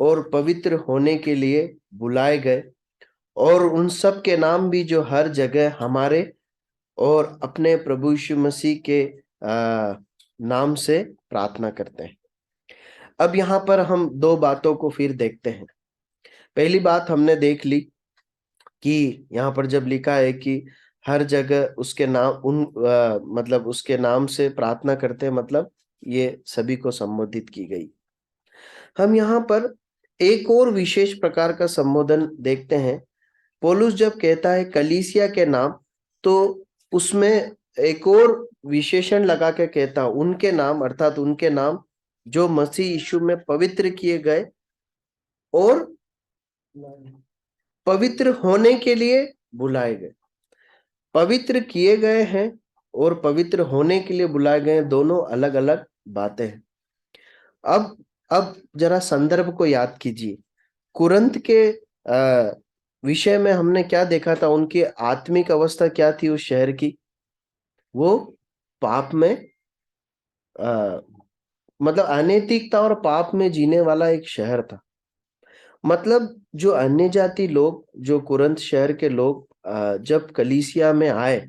और पवित्र होने के लिए बुलाए गए, और उन सब के नाम भी जो हर जगह हमारे और अपने प्रभु यीशु मसीह के नाम से प्रार्थना करते हैं। अब यहाँ पर हम दो बातों को फिर देखते हैं। पहली बात हमने देख ली कि यहाँ पर जब लिखा है कि हर जगह उसके नाम मतलब उसके नाम से प्रार्थना करते हैं, मतलब ये सभी को संबोधित की गई। हम यहाँ पर एक और विशेष प्रकार का संबोधन देखते हैं। पौलुस जब कहता है कलीसिया के नाम, तो उसमें एक और विशेषण लगा के कहता है उनके नाम, अर्थात उनके नाम जो मसीह यीशु में पवित्र किए गए और पवित्र होने के लिए बुलाए गए। पवित्र किए गए हैं और पवित्र होने के लिए बुलाए गए, दोनों अलग अलग बातें हैं। अब जरा संदर्भ को याद कीजिए। कुरिन्थ के विषय में हमने क्या देखा था? उनकी आत्मिक अवस्था क्या थी उस शहर की? वो पाप में मतलब अनैतिकता और पाप में जीने वाला एक शहर था। मतलब जो अन्य जाति लोग, जो कुरिन्थ शहर के लोग जब कलीसिया में आए,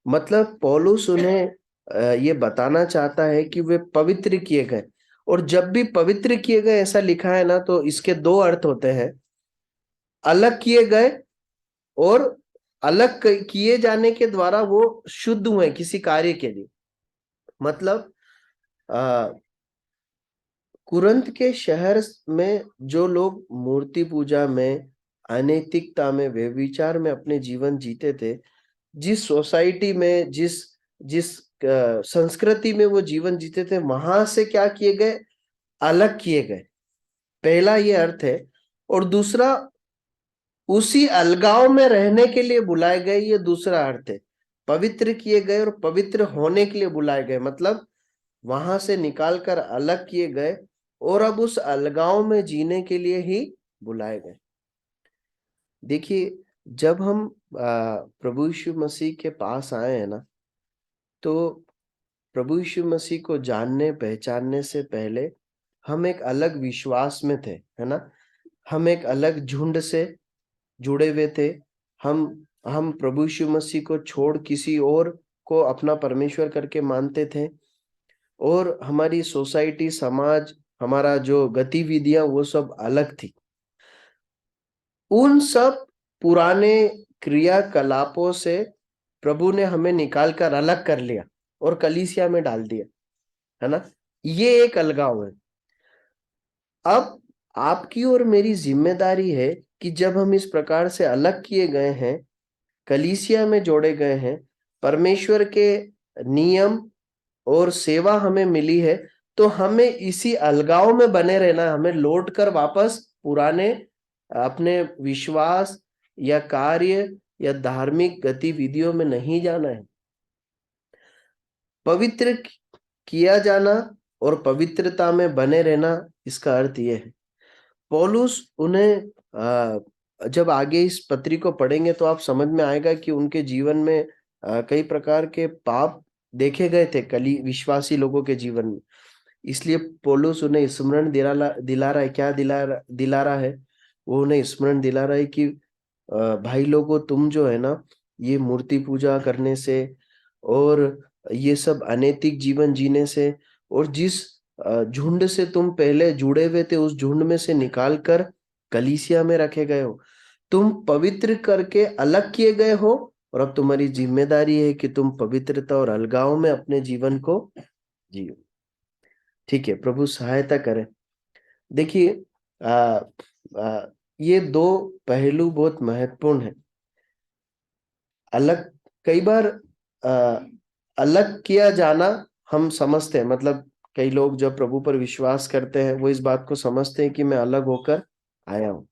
मतलब पौलुस उन्हें ये बताना चाहता है कि वे पवित्र किए गए। और जब भी पवित्र किए गए ऐसा लिखा है ना, तो इसके दो अर्थ होते हैं। अलग किए गए और अलग किए जाने के द्वारा वो शुद्ध हुए किसी कार्य के लिए। मतलब कुरंत के शहर में जो लोग मूर्ति पूजा में, अनैतिकता में, व्यभिचार में अपने जीवन जीते थे, जिस सोसाइटी में, जिस जिस संस्कृति में वो जीवन जीते थे, वहां से क्या किए गए? अलग किए गए। पहला ये अर्थ है। और दूसरा, उसी अलगाव में रहने के लिए बुलाए गए, ये दूसरा अर्थ है। पवित्र किए गए और पवित्र होने के लिए बुलाए गए, मतलब वहां से निकालकर अलग किए गए और अब उस अलगाव में जीने के लिए ही बुलाए गए। देखिए, जब हम प्रभु यीशु मसीह के पास आए हैं ना, तो प्रभु यीशु मसीह को जानने पहचानने से पहले हम एक अलग विश्वास में थे, है ना। हम एक अलग झुंड से जुड़े हुए थे। हम प्रभु यीशु मसीह को छोड़ किसी और को अपना परमेश्वर करके मानते थे और हमारी सोसाइटी, समाज, हमारा जो गतिविधियां वो सब अलग थी। उन सब पुराने क्रियाकलापों से प्रभु ने हमें निकालकर अलग कर लिया और कलीसिया में डाल दिया, है ना। ये एक अलगाव है। अब आपकी और मेरी जिम्मेदारी है कि जब हम इस प्रकार से अलग किए गए हैं, कलीसिया में जोड़े गए हैं, परमेश्वर के नियम और सेवा हमें मिली है, तो हमें इसी अलगाव में बने रहना। हमें लौट कर वापस पुराने अपने विश्वास या कार्य या धार्मिक गतिविधियों में नहीं जाना है। पवित्र किया जाना और पवित्रता में बने रहना, इसका अर्थ यह है। पौलुस उन्हें जब आगे इस पत्री को पढ़ेंगे तो आप समझ में आएगा कि उनके जीवन में कई प्रकार के पाप देखे गए थे विश्वासी लोगों के जीवन में। इसलिए पौलुस उन्हें स्मरण दिला रहा है। क्या दिला रहा है? वो उन्हें स्मरण दिला रहा है कि भाई लोगों, तुम जो है ना, ये मूर्ति पूजा करने से और ये सब अनैतिक जीवन जीने से और जिस झुंड से तुम पहले जुड़े हुए थे, उस झुंड में से निकाल कर कलीसिया में रखे गए हो। तुम पवित्र करके अलग किए गए हो और अब तुम्हारी जिम्मेदारी है कि तुम पवित्रता और अलगाव में अपने जीवन को जियो। ठीक है, प्रभु सहायता करे। देखिए, ये दो पहलू बहुत महत्वपूर्ण है। अलग, कई बार अलग किया जाना हम समझते हैं, मतलब कई लोग जब प्रभु पर विश्वास करते हैं वो इस बात को समझते हैं कि मैं अलग होकर आया हूं।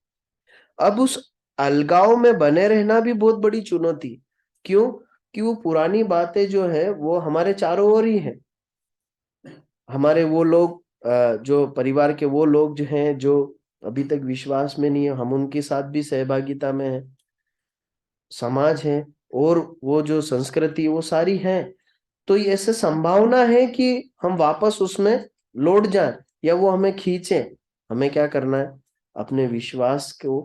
अब उस अलगाव में बने रहना भी बहुत बड़ी चुनौती। क्यों? कि वो पुरानी बातें जो है वो हमारे चारों ओर ही है। हमारे वो लोग, जो परिवार के वो लोग जो हैं, जो अभी तक विश्वास में नहीं है, हम उनके साथ भी सहभागिता में है। समाज है और वो जो संस्कृति, वो सारी है। तो ये ऐसे संभावना है कि हम वापस उसमें लौट जाएं या वो हमें खींचे। हमें क्या करना है? अपने विश्वास को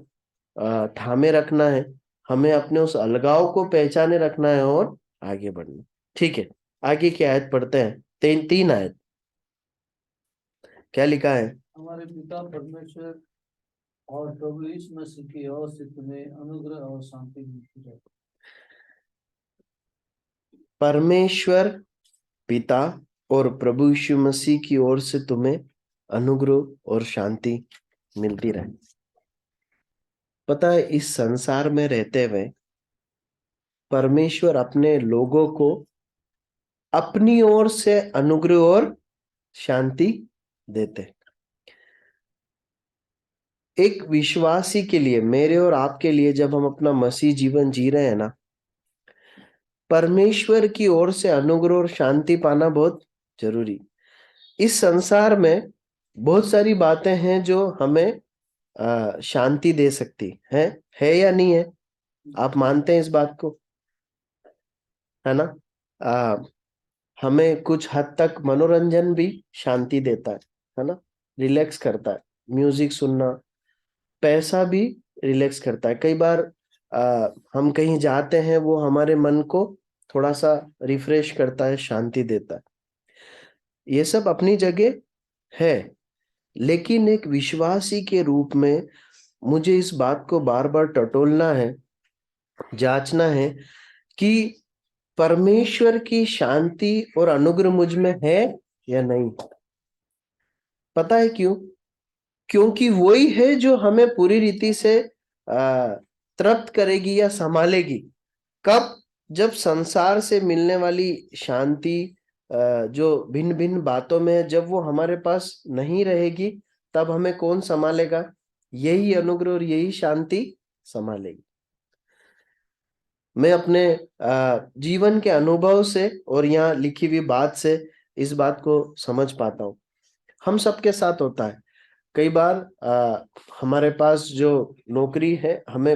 थामे रखना है। हमें अपने उस अलगाव को पहचाने रखना है और आगे बढ़ना। ठीक है, आगे की आयत पढ़ते हैं। तीन आयत क्या लिखा है? हमारे पिता परमेश्वर और प्रभु यीशु मसीह की ओर से तुम्हें अनुग्रह और शांति मिलती रहे। परमेश्वर पिता और प्रभु यीशु मसीह की ओर से तुम्हें अनुग्रह और शांति मिलती रहे। पता है, इस संसार में रहते हुए परमेश्वर अपने लोगों को अपनी ओर से अनुग्रह और शांति देते। एक विश्वासी के लिए, मेरे और आपके लिए, जब हम अपना मसीह जीवन जी रहे हैं ना, परमेश्वर की ओर से अनुग्रह और शांति पाना बहुत जरूरी। इस संसार में बहुत सारी बातें हैं जो हमें शांति दे सकती है या नहीं है? आप मानते हैं इस बात को, है ना? हमें कुछ हद तक मनोरंजन भी शांति देता है ना, रिलैक्स करता है। म्यूजिक सुनना, पैसा भी रिलैक्स करता है। कई बार हम कहीं जाते हैं, वो हमारे मन को थोड़ा सा रिफ्रेश करता है, शांति देता है। ये सब अपनी जगह है, लेकिन एक विश्वासी के रूप में मुझे इस बात को बार बार टटोलना है, जांचना है कि परमेश्वर की शांति और अनुग्रह मुझ में है या नहीं। पता है क्यों? क्योंकि वही है जो हमें पूरी रीति से तृप्त करेगी या संभालेगी। कब? जब संसार से मिलने वाली शांति जो भिन्न भिन्न बातों में है, जब वो हमारे पास नहीं रहेगी, तब हमें कौन संभालेगा? यही अनुग्रह और यही शांति संभालेगी। मैं अपने जीवन के अनुभव से और यहाँ लिखी हुई बात से इस बात को समझ पाता हूँ। हम सबके साथ होता है। कई बार हमारे पास जो नौकरी है हमें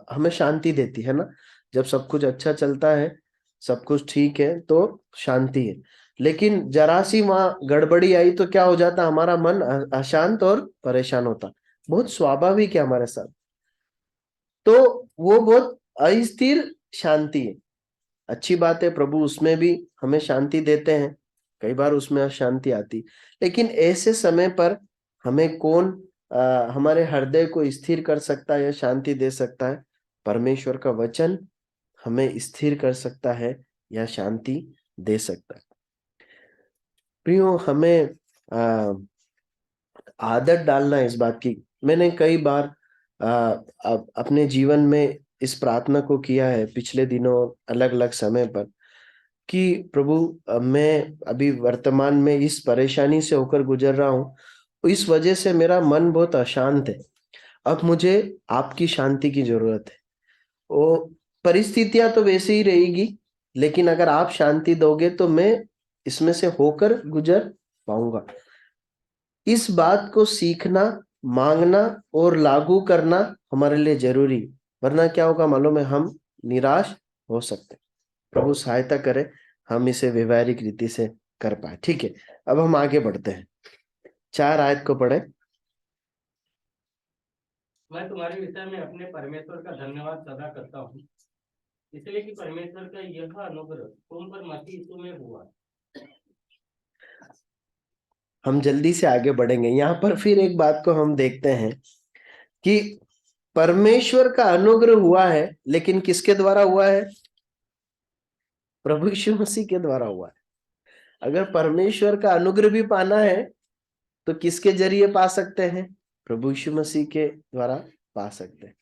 हमें शांति देती है ना। जब सब कुछ अच्छा चलता है, सब कुछ ठीक है, तो शांति है। लेकिन जरा सी वहां गड़बड़ी आई तो क्या हो जाता? हमारा मन अशांत और परेशान होता। बहुत स्वाभाविक है हमारे साथ। तो वो बहुत अस्थिर शांति है। अच्छी बात है, प्रभु उसमें भी हमें शांति देते हैं। कई बार उसमें अशांति आती, लेकिन ऐसे समय पर हमें कौन हमारे हृदय को स्थिर कर सकता है या शांति दे सकता है? परमेश्वर का वचन हमें स्थिर कर सकता है या शांति दे सकता है। प्रियो, हमें आदत डालना है इस बात की। मैंने कई बार अपने जीवन में इस प्रार्थना को किया है पिछले दिनों अलग अलग समय पर कि प्रभु, मैं अभी वर्तमान में इस परेशानी से होकर गुजर रहा हूँ। इस वजह से मेरा मन बहुत अशांत है। अब मुझे आपकी शांति की जरूरत है। वो परिस्थितियां तो वैसे ही रहेगी, लेकिन अगर आप शांति दोगे तो मैं इसमें से होकर गुजर पाऊंगा। इस बात को सीखना, मांगना और लागू करना हमारे लिए जरूरी। वरना क्या होगा मालूम है? हम निराश हो सकते हैं। प्रभु सहायता करे हम इसे व्यवहारिक रीति से कर पाए। ठीक है, अब हम आगे बढ़ते हैं। 4 आयत को पढ़े। मैं तुम्हारे विषय में अपने परमेश्वर का धन्यवाद सदा करता हूँ, इसलिए कि परमेश्वर का यह अनुग्रह तुम पर मसीह यीशु में हुआ। हम जल्दी से आगे बढ़ेंगे। यहाँ पर फिर एक बात को हम देखते हैं कि परमेश्वर का अनुग्रह हुआ है, लेकिन किसके द्वारा हुआ है? प्रभु यीशु मसीह के द्वारा हुआ है। अगर परमेश्वर का अनुग्रह भी पाना है तो किसके जरिए पा सकते हैं? प्रभु यीशु मसीह के द्वारा पा सकते हैं।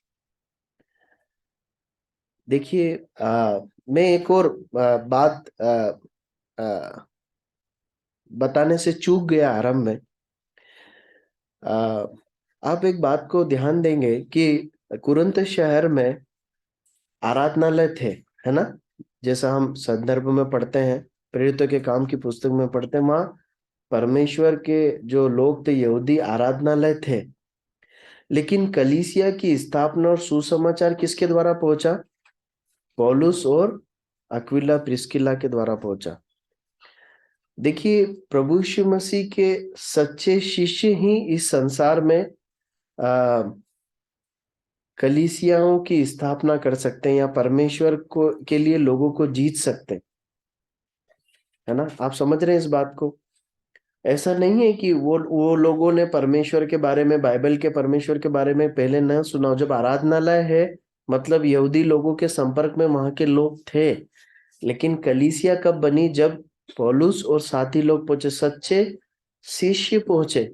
देखिए, मैं एक और बात बताने से चूक गया आरंभ में। आप एक बात को ध्यान देंगे कि कुरिन्थ शहर में आराधनालय थे, है ना? जैसा हम संदर्भ में पढ़ते हैं, प्रेरितों के काम की पुस्तक में पढ़ते हैं, वहां परमेश्वर के जो लोग थे, यहूदी आराधनालय थे। लेकिन कलीसिया की स्थापना और सुसमाचार किसके द्वारा पहुंचा? पौलुस और अक्विला प्रिस्किला के द्वारा पहुंचा। देखिए, प्रभु यीशु मसीह के सच्चे शिष्य ही इस संसार में कलीसियाओं की स्थापना कर सकते हैं या परमेश्वर को के लिए लोगों को जीत सकते हैं, है ना? आप समझ रहे हैं इस बात को? ऐसा नहीं है कि वो लोगों ने परमेश्वर के बारे में, बाइबल के परमेश्वर के बारे में पहले न सुना। जब आराधनालय है मतलब यहूदी लोगों के संपर्क में वहां के लोग थे। लेकिन कलीसिया कब बनी? जब पौलुस और साथी लोग पहुंचे, सच्चे शिष्य पहुंचे।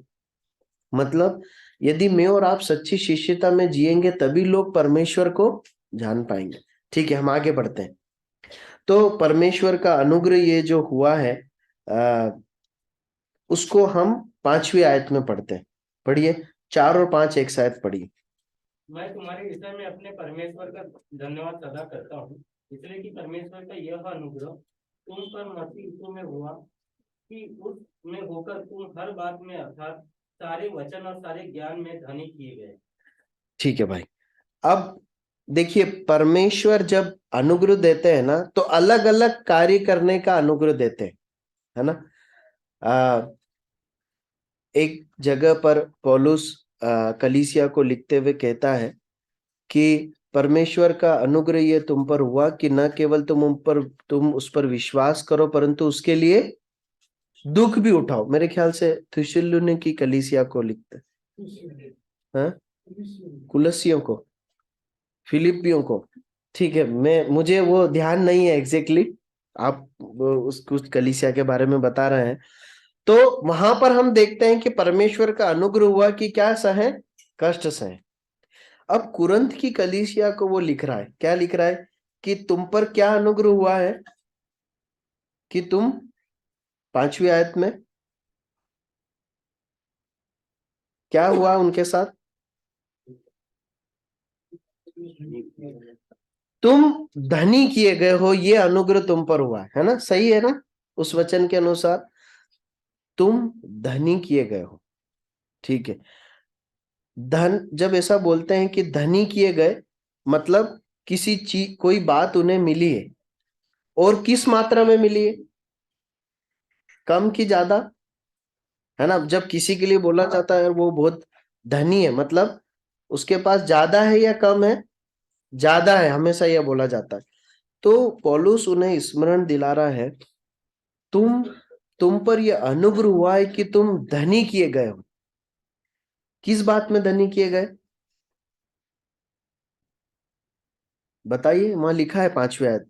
मतलब यदि मैं और आप सच्ची शिष्यता में जिएंगे तभी लोग परमेश्वर को जान पाएंगे। ठीक है, हम आगे बढ़ते हैं। तो परमेश्वर का अनुग्रह ये जो हुआ है उसको हम 5वीं आयत में पढ़ते हैं। पढ़िए, 4 और 5 एक साथ पढ़िए। मैं तुम्हारे विषय में अपने परमेश्वर का धन्यवाद सदा करता हूँ, इसलिए कि परमेश्वर का यह अनुग्रह तुम पर मसीह यीशु में हुआ कि उसमें होकर तुम हर बात में अर्थात सारे वचन और सारे ज्ञान में धनी किए गए। ठीक है भाई। अब देखिए, परमेश्वर जब अनुग्रह देते हैं ना तो अलग अलग कार्य करने का अनुग्रह देते हैं, है ना? एक जगह पर पौलुस कलीसिया को लिखते हुए कहता है कि परमेश्वर का अनुग्रह ये तुम पर हुआ कि न केवल तुम उस पर विश्वास करो, परंतु उसके लिए दुख भी उठाओ। मेरे ख्याल से थिस्सलुनीकी की कलीसिया को लिखते, हाँ, कुलसियों को, फिलिपियों को, ठीक है, मुझे वो ध्यान नहीं है एग्जैक्टली आप उस कुछ कलीसिया के बारे में बता रहे हैं। तो वहां पर हम देखते हैं कि परमेश्वर का अनुग्रह हुआ कि क्या सहे, कष्ट सहे। अब कुरंथ की कलीसिया को वो लिख रहा है, क्या लिख रहा है कि तुम पर क्या अनुग्रह हुआ है कि तुम, 5वीं आयत में क्या हुआ उनके साथ, तुम धनी किए गए हो, ये अनुग्रह तुम पर हुआ है ना, सही है ना, उस वचन के अनुसार तुम धनी किए गए हो, ठीक है। धन, जब ऐसा बोलते हैं कि धनी किए गए, मतलब किसी चीज, कोई बात उन्हें मिली है, और किस मात्रा में मिली है, कम की ज्यादा, है ना। जब किसी के लिए बोला जाता है वो बहुत धनी है, मतलब उसके पास ज्यादा है या कम है, ज्यादा है, हमेशा यह बोला जाता है। तो पौलुस उन्हें स्मरण दिला रहा है, तुम पर यह अनुग्रह हुआ है कि तुम धनी किए गए हो। किस बात में धनी किए गए, बताइए, वहां लिखा है 5वीं आयत,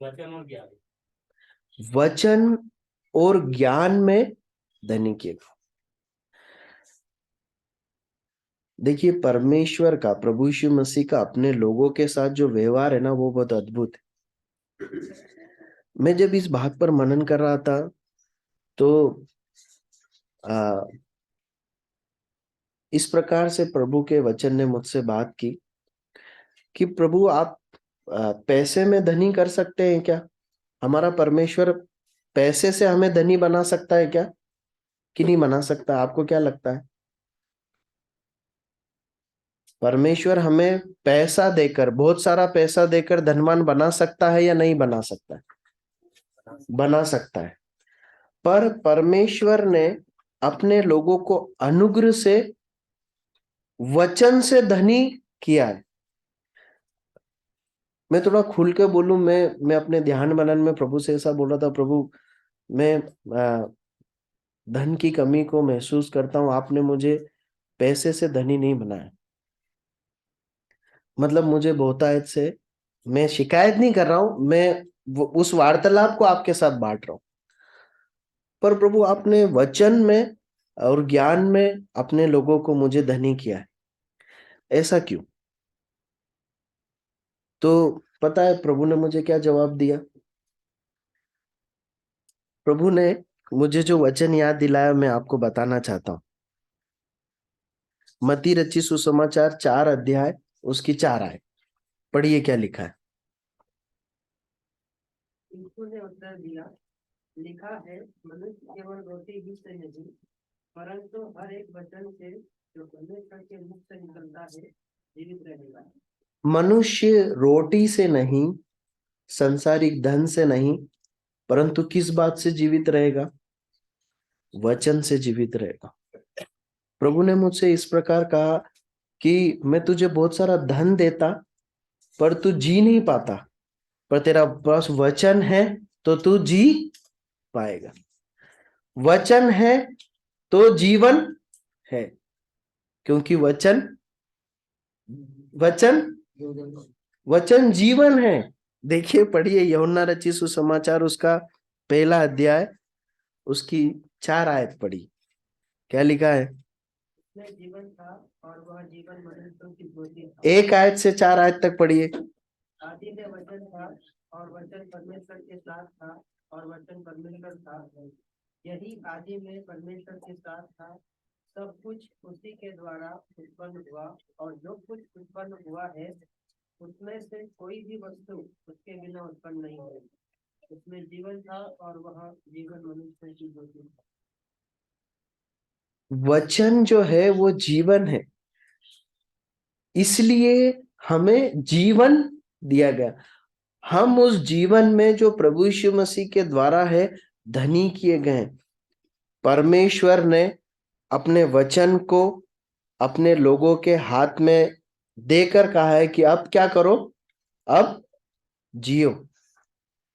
वचन और ज्ञान। वचन और ज्ञान में धनी किए गए। देखिए, परमेश्वर का, प्रभु यीशु मसीह का अपने लोगों के साथ जो व्यवहार है ना, वो बहुत अद्भुत है। मैं जब इस बात पर मनन कर रहा था तो आ, इस प्रकार से प्रभु के वचन ने मुझसे बात की कि प्रभु आप पैसे में धनी कर सकते हैं क्या, हमारा परमेश्वर पैसे से हमें धनी बना सकता है क्या, कि नहीं बना सकता, आपको क्या लगता है, परमेश्वर हमें पैसा देकर, बहुत सारा पैसा देकर धनवान बना सकता है या नहीं बना सकता है, बना सकता है। पर परमेश्वर ने अपने लोगों को अनुग्रह से, वचन से धनी किया है। मैं थोड़ा खुल के बोलूं, मैं अपने ध्यान मनन में प्रभु से ऐसा बोल रहा था, प्रभु मैं धन की कमी को महसूस करता हूं, आपने मुझे पैसे से धनी नहीं बनाया। मतलब मुझे बहुतायत से, मैं शिकायत नहीं कर रहा हूं, मैं उस वार्तालाप को आपके साथ बांट रहा हूं। पर प्रभु आपने वचन में और ज्ञान में अपने लोगों को मुझे धनी किया है, ऐसा क्यों। तो पता है प्रभु ने मुझे क्या जवाब दिया, प्रभु ने मुझे जो वचन याद दिलाया मैं आपको बताना चाहता हूं। मत्ती रची सुसमाचार 4 अध्याय उसकी 4 आए, पढ़िए क्या लिखा है। यीशु ने उत्तर दिया, लिखा है, मनुष्य केवल रोटी ही से नहीं, परंतु हर एक वचन से जो परमेश्वर के मुख से निकलता है जीवित रहेगा। मनुष्य रोटी से नहीं, संसारिक धन से नहीं, परंतु किस बात से जीवित रहेगा, वचन से जीवित रहेगा। प्रभु ने मुझसे इस प्रकार कहा कि मैं तुझे बहुत सारा धन देता पर तू जी नहीं पाता, पर तेरा पास वचन है तो तू जी पाएगा। वचन है तो जीवन है, क्योंकि वचन वचन वचन जीवन है। देखिए, पढ़िए यूहन्ना रचित सुसमाचार उसका 1 अध्याय उसकी 4 आयत पढ़ी, क्या लिखा है। उसमें जीवन था और वह जीवन मनुष्यों की ज्योति था। 1 आयत से 4 आयत तक पढ़िए। आदि में वचन था और वचन परमेश्वर के साथ था और वचन परमेश्वर था। यही आदि में परमेश्वर के साथ था। सब कुछ उसी के द्वारा उत्पन्न हुआ और जो कुछ उत्पन्न हुआ है उसमें से कोई भी वस्तु उसके बिना उत्पन्न नहीं हुई। उसमें जीवन था और वह जीवन मनुष्य की ज्योति था। वचन जो है वो जीवन है, इसलिए हमें जीवन दिया गया। हम उस जीवन में जो प्रभु यीशु मसीह के द्वारा है धनी किए गए। परमेश्वर ने अपने वचन को अपने लोगों के हाथ में देकर कहा है कि अब क्या करो, अब जियो,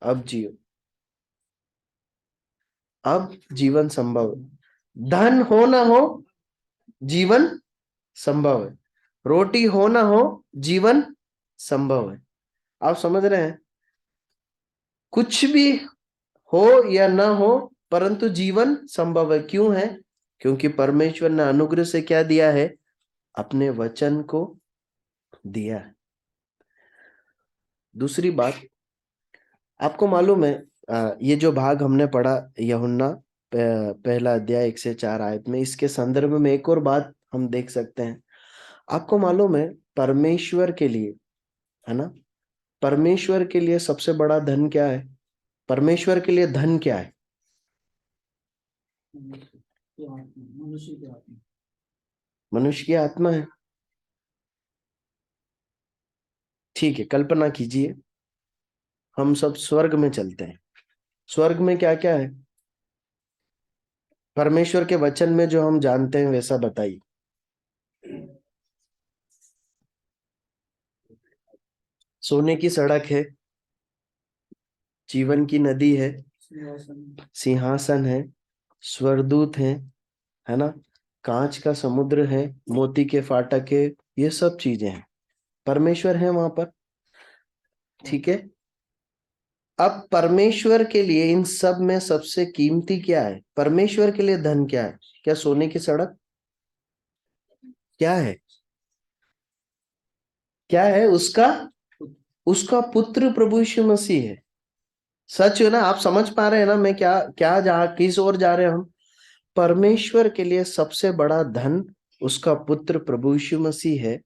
अब जियो, अब जीवन संभव है। धन हो ना हो, जीवन संभव है। रोटी हो ना हो, जीवन संभव है। आप समझ रहे हैं? कुछ भी हो या ना हो, परंतु जीवन संभव है। क्यों है? क्योंकि परमेश्वर ने अनुग्रह से क्या दिया है? अपने वचन को दिया है। दूसरी बात, आपको मालूम है, ये जो भाग हमने पढ़ा यूहन्ना पहला अध्याय 1 से 4 आयत में, इसके संदर्भ में एक और बात हम देख सकते हैं। आपको मालूम है परमेश्वर के लिए, है ना, परमेश्वर के लिए सबसे बड़ा धन क्या है? परमेश्वर के लिए धन क्या है? मनुष्य की आत्मा। मनुष्य की आत्मा है। ठीक है, कल्पना कीजिए हम सब स्वर्ग में चलते हैं। स्वर्ग में क्या क्या है? परमेश्वर के वचन में जो हम जानते हैं वैसा बताइए। सोने की सड़क है, जीवन की नदी है, सिंहासन है, स्वर्गदूत है ना, कांच का समुद्र है, मोती के फाटक है, ये सब चीजें हैं। परमेश्वर है वहां पर। ठीक है, अब परमेश्वर के लिए इन सब में सबसे कीमती क्या है? परमेश्वर के लिए धन क्या है? क्या सोने की सड़क? क्या है? क्या है उसका? उसका पुत्र प्रभु यीशु मसीह है। सच है ना? आप समझ पा रहे हैं ना मैं क्या क्या किस ओर जा रहे हैं हम? परमेश्वर के लिए सबसे बड़ा धन उसका पुत्र प्रभु यीशु मसीह है।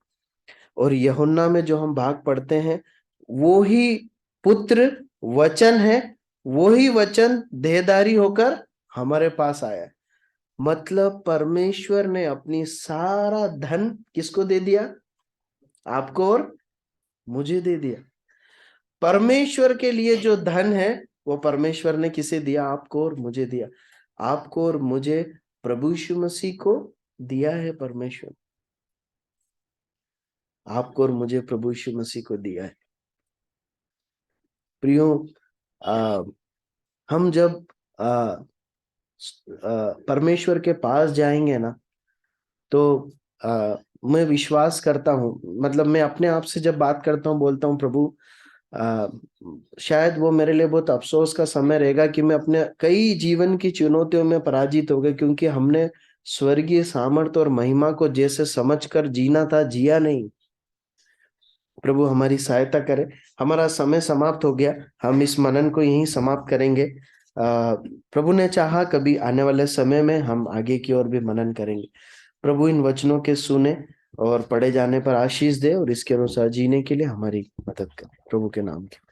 और यूहन्ना में जो हम भाग पढ़ते हैं, वो ही पुत्र वचन है, वो ही वचन देहधारी होकर हमारे पास आया है। मतलब परमेश्वर ने अपनी सारा धन किसको दे दिया? आपको और मुझे दे दिया। परमेश्वर के लिए जो धन है वो परमेश्वर ने किसे दिया? आपको और मुझे दिया। आपको और मुझे प्रभु यीशु मसीह को दिया है परमेश्वर। आपको और मुझे प्रभु यीशु मसीह को दिया है। प्रियो, हम जब परमेश्वर के पास जाएंगे ना, तो मैं विश्वास करता हूँ, मतलब मैं अपने आप से जब बात करता हूँ, बोलता हूँ प्रभु, शायद वो मेरे लिए बहुत अफसोस का समय रहेगा कि मैं अपने कई जीवन की चुनौतियों में पराजित हो गए, क्योंकि हमने स्वर्गीय सामर्थ्य और महिमा को जैसे समझकर जीना था, जिया नहीं। प्रभु हमारी सहायता करे। हमारा समय समाप्त हो गया, हम इस मनन को यहीं समाप्त करेंगे। प्रभु ने चाहा कभी आने वाले समय में हम आगे की ओर भी मनन करेंगे। प्रभु इन वचनों के सुने और पढ़े जाने पर आशीष दे और इसके अनुसार जीने के लिए हमारी मदद करे, प्रभु के नाम के।